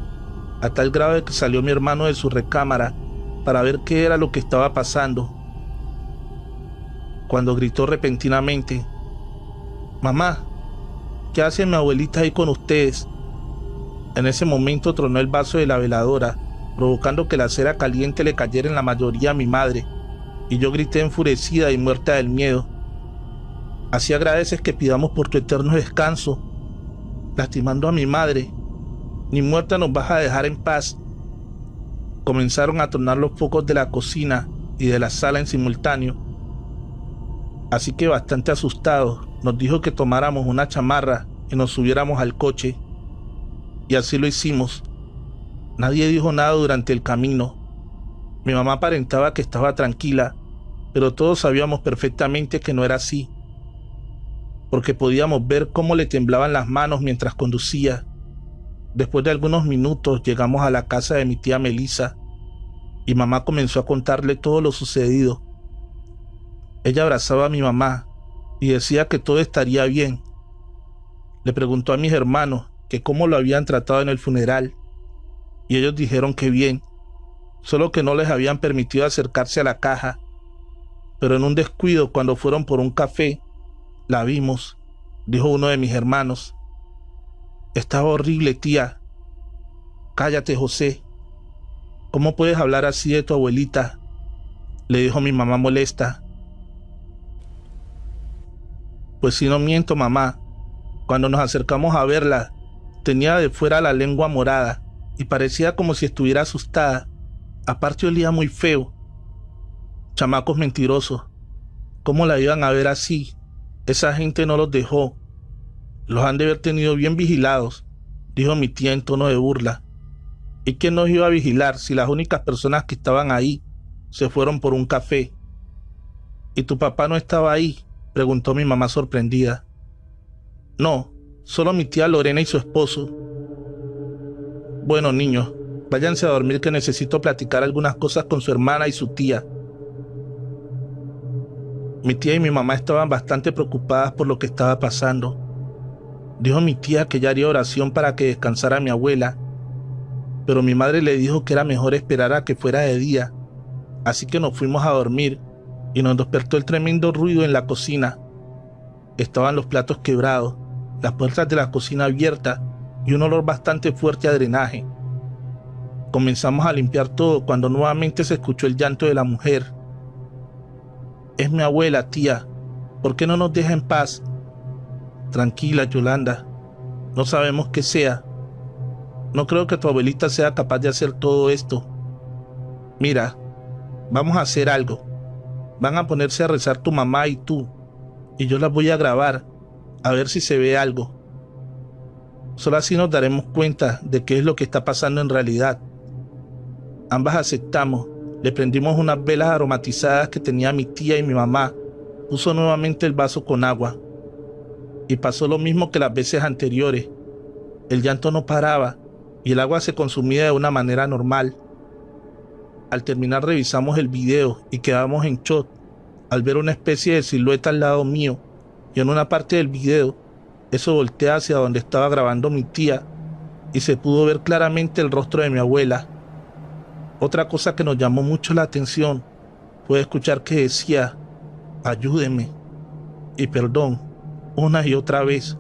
a tal grado de que salió mi hermano de su recámara para ver qué era lo que estaba pasando. Cuando gritó repentinamente: «Mamá, ¿qué hace mi abuelita ahí con ustedes?». En ese momento tronó el vaso de la veladora, provocando que la cera caliente le cayera en la mayoría a mi madre, y yo grité enfurecida y muerta del miedo: «Así agradeces que pidamos por tu eterno descanso, lastimando a mi madre. Ni muerta nos vas a dejar en paz». Comenzaron a tronar los focos de la cocina y de la sala en simultáneo. Así que bastante asustados, nos dijo que tomáramos una chamarra y nos subiéramos al coche. Y así lo hicimos. Nadie dijo nada durante el camino. Mi mamá aparentaba que estaba tranquila, pero todos sabíamos perfectamente que no era así, porque podíamos ver cómo le temblaban las manos mientras conducía. Después de algunos minutos llegamos a la casa de mi tía Melissa y mamá comenzó a contarle todo lo sucedido. Ella abrazaba a mi mamá y decía que todo estaría bien. Le preguntó a mis hermanos que cómo lo habían tratado en el funeral, y ellos dijeron que bien, solo que no les habían permitido acercarse a la caja, pero en un descuido cuando fueron por un café, la vimos, dijo uno de mis hermanos. Estaba horrible, tía. Cállate, José. ¿Cómo puedes hablar así de tu abuelita?, le dijo mi mamá molesta. Pues si no miento, mamá, cuando nos acercamos a verla, tenía de fuera la lengua morada y parecía como si estuviera asustada. Aparte olía muy feo. Chamacos mentirosos. ¿Cómo la iban a ver así? Esa gente no los dejó. Los han de haber tenido bien vigilados, dijo mi tía en tono de burla. ¿Y quién nos iba a vigilar si las únicas personas que estaban ahí se fueron por un café? ¿Y tu papá no estaba ahí?, preguntó mi mamá sorprendida. No, solo mi tía Lorena y su esposo. Bueno, niños, váyanse a dormir que necesito platicar algunas cosas con su hermana y su tía. Mi tía y mi mamá estaban bastante preocupadas por lo que estaba pasando. Dijo mi tía que ya haría oración para que descansara mi abuela, pero mi madre le dijo que era mejor esperar a que fuera de día, así que nos fuimos a dormir y nos despertó el tremendo ruido en la cocina. Estaban los platos quebrados, las puertas de la cocina abiertas y un olor bastante fuerte a drenaje. Comenzamos a limpiar todo cuando nuevamente se escuchó el llanto de la mujer. Es mi abuela, tía. ¿Por qué no nos deja en paz? Tranquila, Yolanda. No sabemos qué sea. No creo que tu abuelita sea capaz de hacer todo esto. Mira, vamos a hacer algo. Van a ponerse a rezar tu mamá y tú, y yo las voy a grabar, a ver si se ve algo. Solo así nos daremos cuenta de qué es lo que está pasando en realidad. Ambas aceptamos. Le prendimos unas velas aromatizadas que tenía mi tía y mi mamá. Puso nuevamente el vaso con agua. Y pasó lo mismo que las veces anteriores. El llanto no paraba y el agua se consumía de una manera normal. Al terminar revisamos el video y quedamos en shock al ver una especie de silueta al lado mío, y en una parte del video eso voltea hacia donde estaba grabando mi tía y se pudo ver claramente el rostro de mi abuela. Otra cosa que nos llamó mucho la atención fue escuchar que decía ayúdeme y perdón una y otra vez.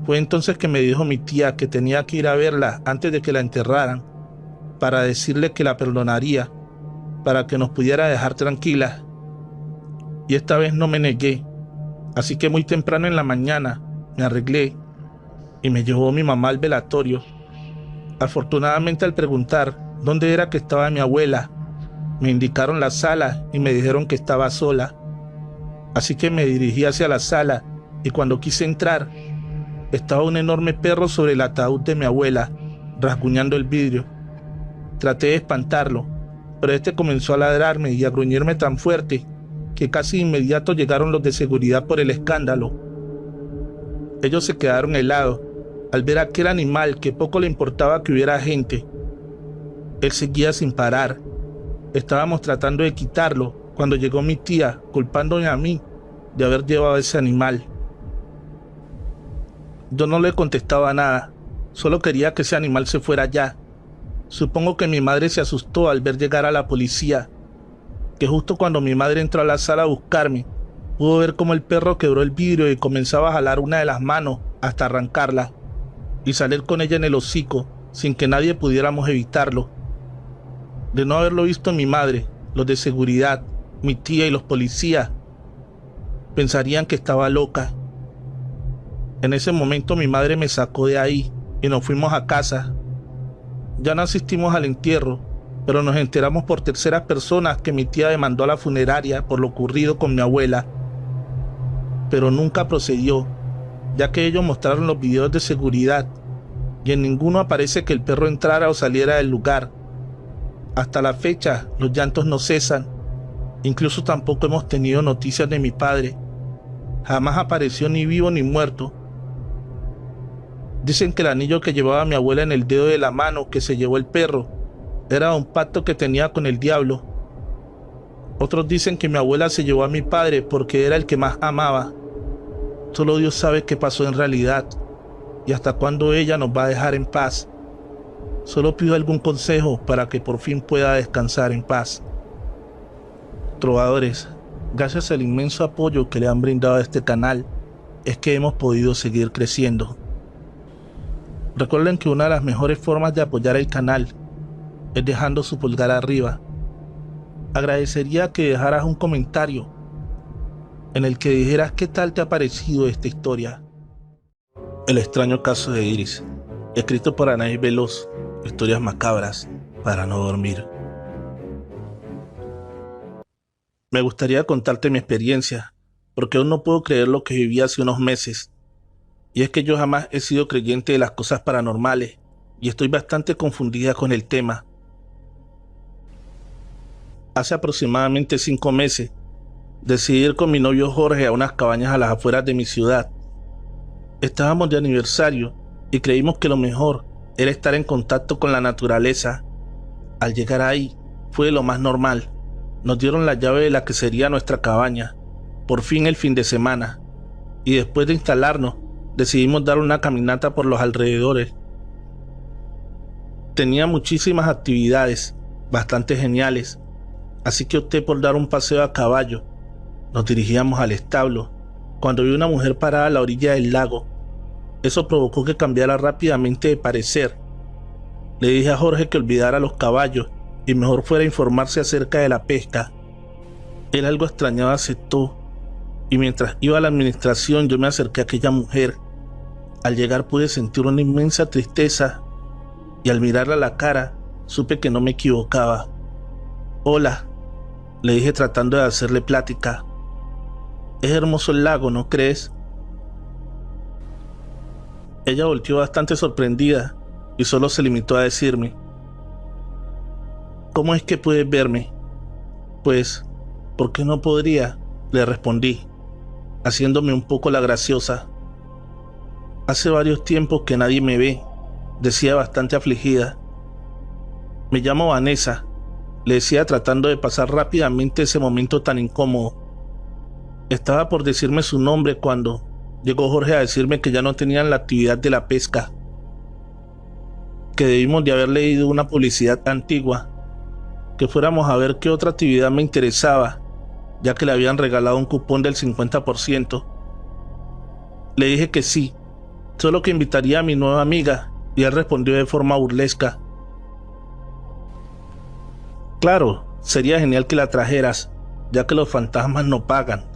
Fue entonces que me dijo mi tía que tenía que ir a verla antes de que la enterraran para decirle que la perdonaría, para que nos pudiera dejar tranquilas. Y esta vez no me negué, así que muy temprano en la mañana me arreglé y me llevó mi mamá al velatorio. Afortunadamente, al preguntar dónde era que estaba mi abuela, me indicaron la sala y me dijeron que estaba sola. Así que me dirigí hacia la sala y cuando quise entrar, estaba un enorme perro sobre el ataúd de mi abuela, rasguñando el vidrio. Traté de espantarlo, pero este comenzó a ladrarme y a gruñirme tan fuerte que casi de inmediato llegaron los de seguridad por el escándalo. Ellos se quedaron helados al ver a aquel animal que poco le importaba que hubiera gente. Él seguía sin parar. Estábamos tratando de quitarlo cuando llegó mi tía, culpándome a mí de haber llevado a ese animal. Yo no le contestaba nada, solo quería que ese animal se fuera ya. Supongo que mi madre se asustó al ver llegar a la policía, que justo cuando mi madre entró a la sala a buscarme, pudo ver cómo el perro quebró el vidrio y comenzaba a jalar una de las manos hasta arrancarla y salir con ella en el hocico sin que nadie pudiéramos evitarlo. De no haberlo visto mi madre, los de seguridad, mi tía y los policías pensarían que estaba loca. En ese momento mi madre me sacó de ahí y nos fuimos a casa. Ya no asistimos al entierro, pero nos enteramos por terceras personas que mi tía demandó a la funeraria por lo ocurrido con mi abuela. Pero nunca procedió, ya que ellos mostraron los videos de seguridad y en ninguno aparece que el perro entrara o saliera del lugar. Hasta la fecha, los llantos no cesan. Incluso tampoco hemos tenido noticias de mi padre. Jamás apareció ni vivo ni muerto. Dicen que el anillo que llevaba mi abuela en el dedo de la mano que se llevó el perro era un pacto que tenía con el diablo. Otros dicen que mi abuela se llevó a mi padre porque era el que más amaba. Solo Dios sabe qué pasó en realidad. ¿Y hasta cuándo ella nos va a dejar en paz? Solo pido algún consejo para que por fin pueda descansar en paz. Trovadores, gracias al inmenso apoyo que le han brindado a este canal, es que hemos podido seguir creciendo. Recuerden que una de las mejores formas de apoyar el canal es dejando su pulgar arriba. Agradecería que dejaras un comentario en el que dijeras qué tal te ha parecido esta historia. El extraño caso de Iris, escrito por Anaís Veloz, historias macabras para no dormir. Me gustaría contarte mi experiencia, porque aún no puedo creer lo que viví hace unos meses. Y es que yo jamás he sido creyente de las cosas paranormales, y estoy bastante confundida con el tema. Hace aproximadamente 5 meses, decidí ir con mi novio Jorge a unas cabañas a las afueras de mi ciudad. Estábamos de aniversario y creímos que lo mejor era estar en contacto con la naturaleza. Al llegar ahí, fue lo más normal. Nos dieron la llave de la que sería nuestra cabaña, por fin el fin de semana, y después de instalarnos, decidimos dar una caminata por los alrededores. Tenía muchísimas actividades, bastante geniales, así que opté por dar un paseo a caballo. Nos dirigíamos al establo, cuando vi una mujer parada a la orilla del lago. Eso provocó que cambiara rápidamente de parecer. Le dije a Jorge que olvidara los caballos y mejor fuera a informarse acerca de la pesca. Él, algo extrañado, aceptó, y mientras iba a la administración yo me acerqué a aquella mujer. Al llegar pude sentir una inmensa tristeza y al mirarla a la cara supe que no me equivocaba. «Hola», le dije tratando de hacerle plática. «Es hermoso el lago, ¿no crees?». Ella volteó bastante sorprendida y solo se limitó a decirme: «¿Cómo es que puedes verme?». «Pues, ¿por qué no podría?», le respondí, haciéndome un poco la graciosa. «Hace varios tiempos que nadie me ve», decía bastante afligida. «Me llamo Vanessa», le decía tratando de pasar rápidamente ese momento tan incómodo. Estaba por decirme su nombre cuando llegó Jorge a decirme que ya no tenían la actividad de la pesca, que debimos de haber leído una publicidad antigua, que fuéramos a ver qué otra actividad me interesaba, ya que le habían regalado un cupón del 50%. Le dije que sí, solo que invitaría a mi nueva amiga, y él respondió de forma burlesca: «Claro, sería genial que la trajeras, ya que los fantasmas no pagan».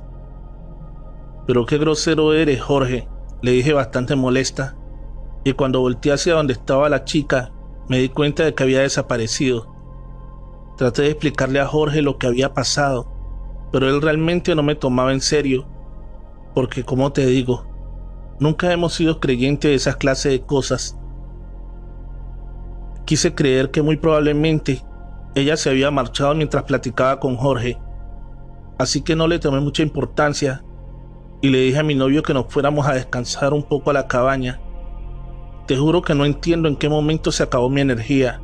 «Pero qué grosero eres, Jorge», le dije bastante molesta, y cuando volteé hacia donde estaba la chica, me di cuenta de que había desaparecido. Traté de explicarle a Jorge lo que había pasado, pero él realmente no me tomaba en serio, porque, como te digo, nunca hemos sido creyentes de esas clases de cosas. Quise creer que muy probablemente ella se había marchado mientras platicaba con Jorge, así que no le tomé mucha importancia y le dije a mi novio que nos fuéramos a descansar un poco a la cabaña. Te juro que no entiendo en qué momento se acabó mi energía.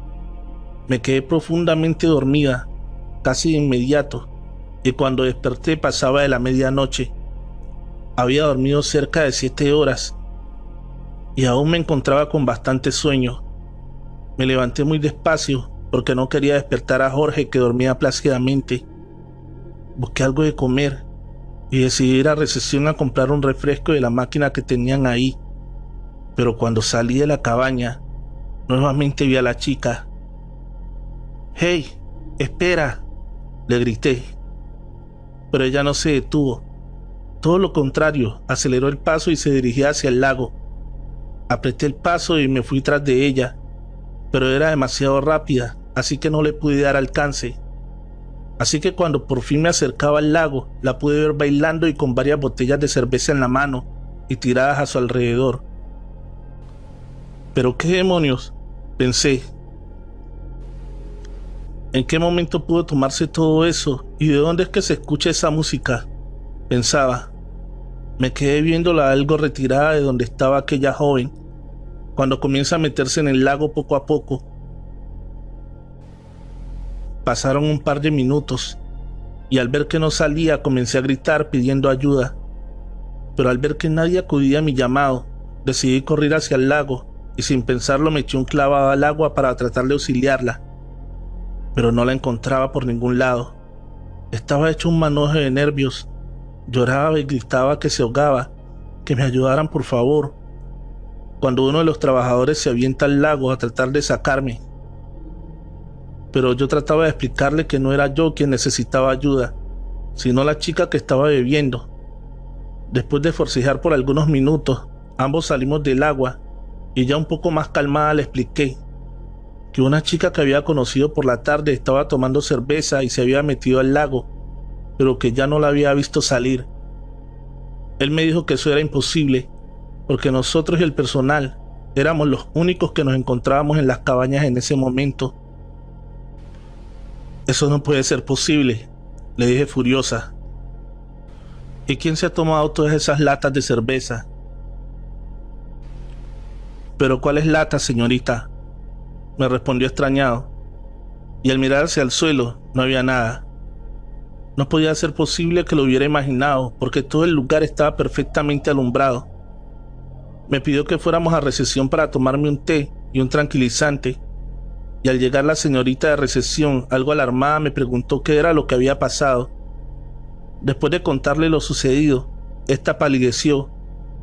Me quedé profundamente dormida, casi de inmediato, y cuando desperté pasaba de la medianoche. Había dormido cerca de 7 horas y aún me encontraba con bastante sueño. Me levanté muy despacio porque no quería despertar a Jorge, que dormía plácidamente. Busqué algo de comer y decidí ir a recepción a comprar un refresco de la máquina que tenían ahí. Pero cuando salí de la cabaña, nuevamente vi a la chica. «¡Hey! ¡Espera!», le grité. Pero ella no se detuvo. Todo lo contrario, aceleró el paso y se dirigía hacia el lago. Apreté el paso y me fui tras de ella, pero era demasiado rápida, así que no le pude dar alcance. Así que cuando por fin me acercaba al lago, la pude ver bailando y con varias botellas de cerveza en la mano y tiradas a su alrededor. «¿Pero qué demonios?», pensé. ¿En qué momento pudo tomarse todo eso? ¿Y de dónde es que se escucha esa música?, pensaba. Me quedé viéndola algo retirada de donde estaba aquella joven, cuando comienza a meterse en el lago poco a poco. Pasaron un par de minutos, y al ver que no salía comencé a gritar pidiendo ayuda, pero al ver que nadie acudía a mi llamado, Decidí correr hacia el lago y sin pensarlo me eché un clavado al agua para tratar de auxiliarla, pero no la encontraba por ningún lado. Estaba hecho un manojo de nervios. Lloraba y gritaba que se ahogaba, que me ayudaran por favor, cuando uno de los trabajadores se avienta al lago a tratar de sacarme. Pero yo trataba de explicarle que no era yo quien necesitaba ayuda, sino la chica que estaba bebiendo. Después de forcejear por algunos minutos, ambos salimos del agua y ya un poco más calmada le expliqué que una chica que había conocido por la tarde estaba tomando cerveza y se había metido al lago, pero que ya no la había visto salir. Él me dijo que eso era imposible, porque nosotros y el personal éramos los únicos que nos encontrábamos en las cabañas en ese momento. Eso no puede ser posible, le dije furiosa. ¿Y quién se ha tomado todas esas latas de cerveza? ¿Pero cuáles latas, señorita?, me respondió extrañado, y al mirar hacia el suelo no había nada. No podía ser posible que lo hubiera imaginado, porque todo el lugar estaba perfectamente alumbrado. Me pidió que fuéramos a recepción para tomarme un té y un tranquilizante, y al llegar la señorita de recepción, algo alarmada, me preguntó qué era lo que había pasado. Después de contarle lo sucedido, esta palideció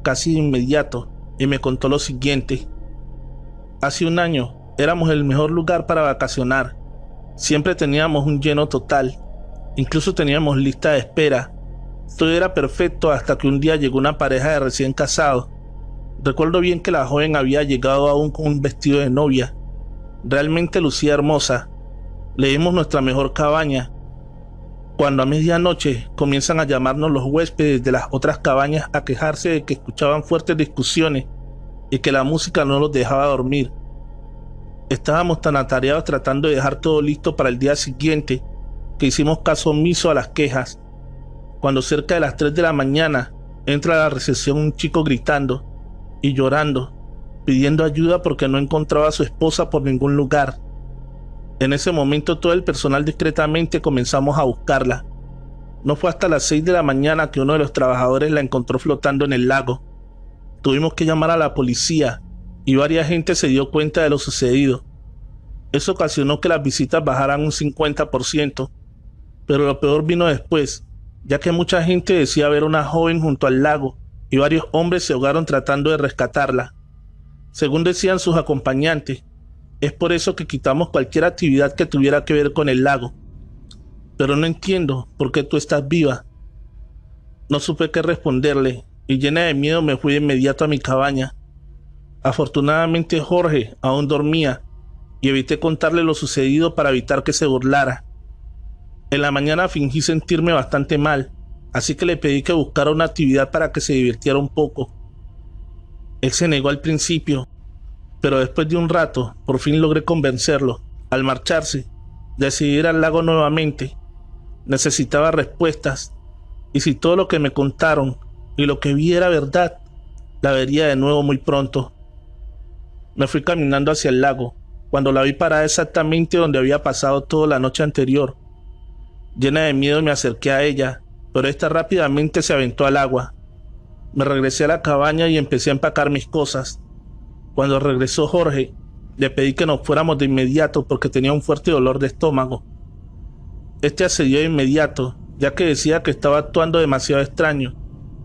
casi de inmediato y me contó lo siguiente. Hace un año éramos el mejor lugar para vacacionar. Siempre teníamos un lleno total. Incluso teníamos lista de espera. Todo era perfecto hasta que un día llegó una pareja de recién casados. Recuerdo bien que la joven había llegado aún con un vestido de novia. Realmente lucía hermosa. Le dimos nuestra mejor cabaña, cuando a medianoche comienzan a llamarnos los huéspedes de las otras cabañas a quejarse de que escuchaban fuertes discusiones y que la música no los dejaba dormir. Estábamos tan atareados tratando de dejar todo listo para el día siguiente que hicimos caso omiso a las quejas. Cuando cerca de las 3 de la mañana entra a la recepción un chico gritando y llorando, pidiendo ayuda porque no encontraba a su esposa por ningún lugar. En ese momento todo el personal discretamente comenzamos a buscarla. No fue hasta las 6 de la mañana que uno de los trabajadores la encontró flotando en el lago. Tuvimos que llamar a la policía y varias gente se dio cuenta de lo sucedido. Eso ocasionó que las visitas bajaran un 50%, pero lo peor vino después, ya que mucha gente decía ver a una joven junto al lago y varios hombres se ahogaron tratando de rescatarla. Según decían sus acompañantes, es por eso que quitamos cualquier actividad que tuviera que ver con el lago. Pero no entiendo por qué tú estás viva. No supe qué responderle y llena de miedo me fui de inmediato a mi cabaña. Afortunadamente Jorge aún dormía y evité contarle lo sucedido para evitar que se burlara. En la mañana fingí sentirme bastante mal, así que le pedí que buscara una actividad para que se divirtiera un poco. Él se negó al principio, pero después de un rato por fin logré convencerlo. Al marcharse, decidí ir al lago nuevamente. Necesitaba respuestas, y si todo lo que me contaron y lo que vi era verdad, la vería de nuevo muy pronto. Me fui caminando hacia el lago, cuando la vi parada exactamente donde había pasado toda la noche anterior. Llena de miedo me acerqué a ella, pero esta rápidamente se aventó al agua. Me regresé a la cabaña y empecé a empacar mis cosas. Cuando regresó Jorge, le pedí que nos fuéramos de inmediato porque tenía un fuerte dolor de estómago. Este accedió de inmediato, ya que decía que estaba actuando demasiado extraño,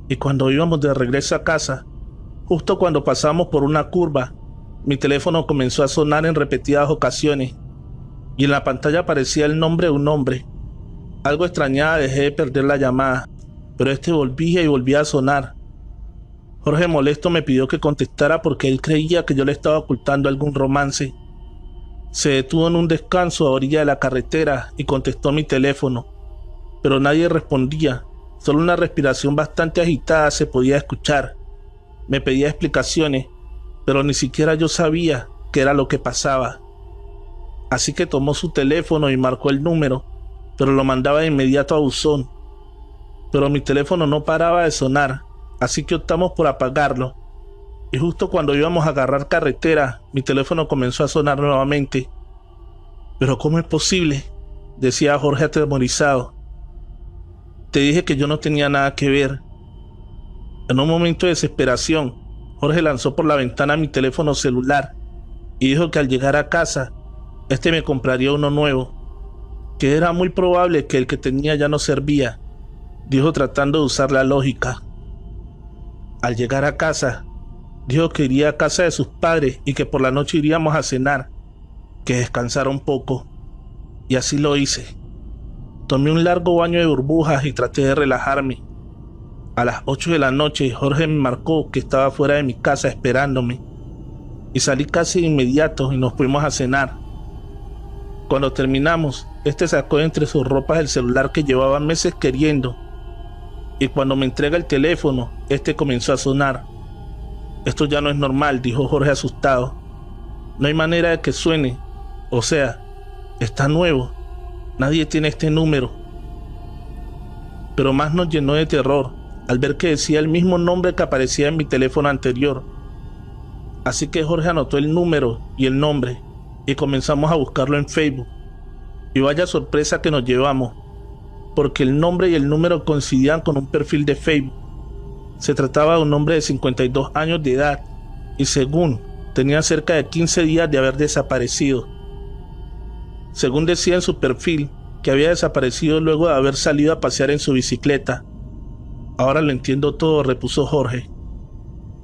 y cuando íbamos de regreso a casa, justo cuando pasamos por una curva, mi teléfono comenzó a sonar en repetidas ocasiones, y en la pantalla aparecía el nombre de un hombre. Algo extrañada dejé de perder la llamada, pero este volvía y volvía a sonar. Jorge, molesto, me pidió que contestara porque él creía que yo le estaba ocultando algún romance. Se detuvo en un descanso a orilla de la carretera y contestó mi teléfono, pero nadie respondía, solo una respiración bastante agitada se podía escuchar. Me pedía explicaciones, pero ni siquiera yo sabía qué era lo que pasaba. Así que tomó su teléfono y marcó el número, pero lo mandaba de inmediato a buzón. Pero mi teléfono no paraba de sonar, así que optamos por apagarlo. Y justo cuando íbamos a agarrar carretera, mi teléfono comenzó a sonar nuevamente. ¿Pero cómo es posible?, decía Jorge atemorizado. Te dije que yo no tenía nada que ver. En un momento de desesperación, Jorge lanzó por la ventana mi teléfono celular y dijo que al llegar a casa, me compraría uno nuevo, que era muy probable que el que tenía ya no servía, dijo tratando de usar la lógica. Al llegar a casa, dijo que iría a casa de sus padres y que por la noche iríamos a cenar, que descansara un poco. Y así lo hice. Tomé un largo baño de burbujas y traté de relajarme. A las 8 de la noche, Jorge me marcó que estaba fuera de mi casa esperándome. Y salí casi de inmediato y nos fuimos a cenar. Cuando terminamos, sacó de entre sus ropas el celular que llevaba meses queriendo. Y cuando me entrega el teléfono, comenzó a sonar. Esto ya no es normal, dijo Jorge asustado. No hay manera de que suene. O sea, está nuevo. Nadie tiene este número. Pero más nos llenó de terror al ver que decía el mismo nombre que aparecía en mi teléfono anterior. Así que Jorge anotó el número y el nombre y comenzamos a buscarlo en Facebook. Y vaya sorpresa que nos llevamos, porque el nombre y el número coincidían con un perfil de Facebook. Se trataba de un hombre de 52 años de edad y según tenía cerca de 15 días de haber desaparecido. Según decía en su perfil, que había desaparecido luego de haber salido a pasear en su bicicleta. Ahora lo entiendo todo, repuso Jorge.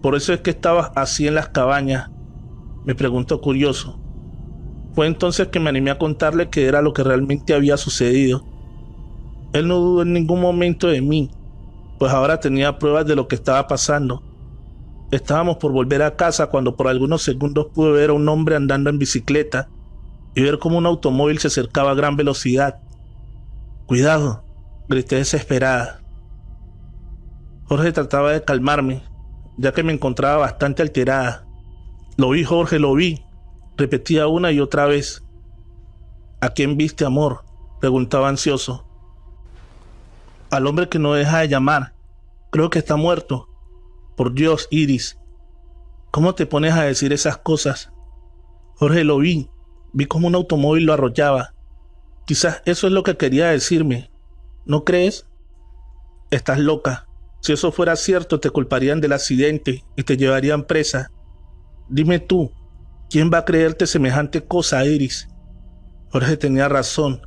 Por eso es que estabas así en las cabañas, me preguntó curioso. Fue entonces que me animé a contarle qué era lo que realmente había sucedido. Él no dudó en ningún momento de mí, pues ahora tenía pruebas de lo que estaba pasando. Estábamos por volver a casa cuando por algunos segundos pude ver a un hombre andando en bicicleta y ver cómo un automóvil se acercaba a gran velocidad. ¡Cuidado!, grité desesperada. Jorge trataba de calmarme, ya que me encontraba bastante alterada. Lo vi, Jorge, lo vi, repetía una y otra vez. ¿A quién viste, amor?, preguntaba ansioso. Al hombre que no deja de llamar. Creo que está muerto. Por Dios, Iris, ¿cómo te pones a decir esas cosas? Jorge, lo vi. Vi cómo un automóvil lo arrollaba. Quizás eso es lo que quería decirme. ¿No crees? Estás loca. Si eso fuera cierto, te culparían del accidente y te llevarían presa. Dime tú, ¿quién va a creerte semejante cosa, Iris? Jorge tenía razón.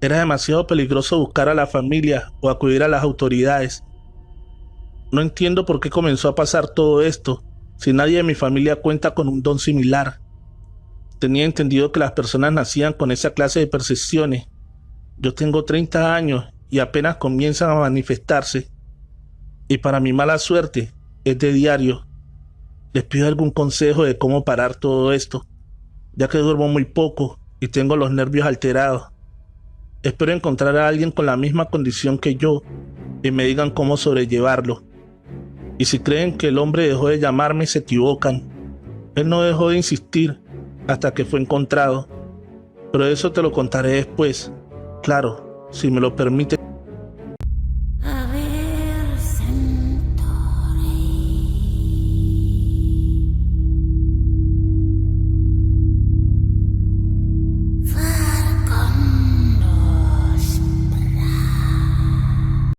Era demasiado peligroso buscar a la familia o acudir a las autoridades. No entiendo por qué comenzó a pasar todo esto, si nadie de mi familia cuenta con un don similar. Tenía entendido que las personas nacían con esa clase de percepciones. Yo tengo 30 años y apenas comienzan a manifestarse. Y para mi mala suerte, es de diario. Les pido algún consejo de cómo parar todo esto, ya que duermo muy poco y tengo los nervios alterados. Espero encontrar a alguien con la misma condición que yo y me digan cómo sobrellevarlo. Y si creen que el hombre dejó de llamarme, se equivocan. Él no dejó de insistir hasta que fue encontrado. Pero eso te lo contaré después. Claro, si me lo permite.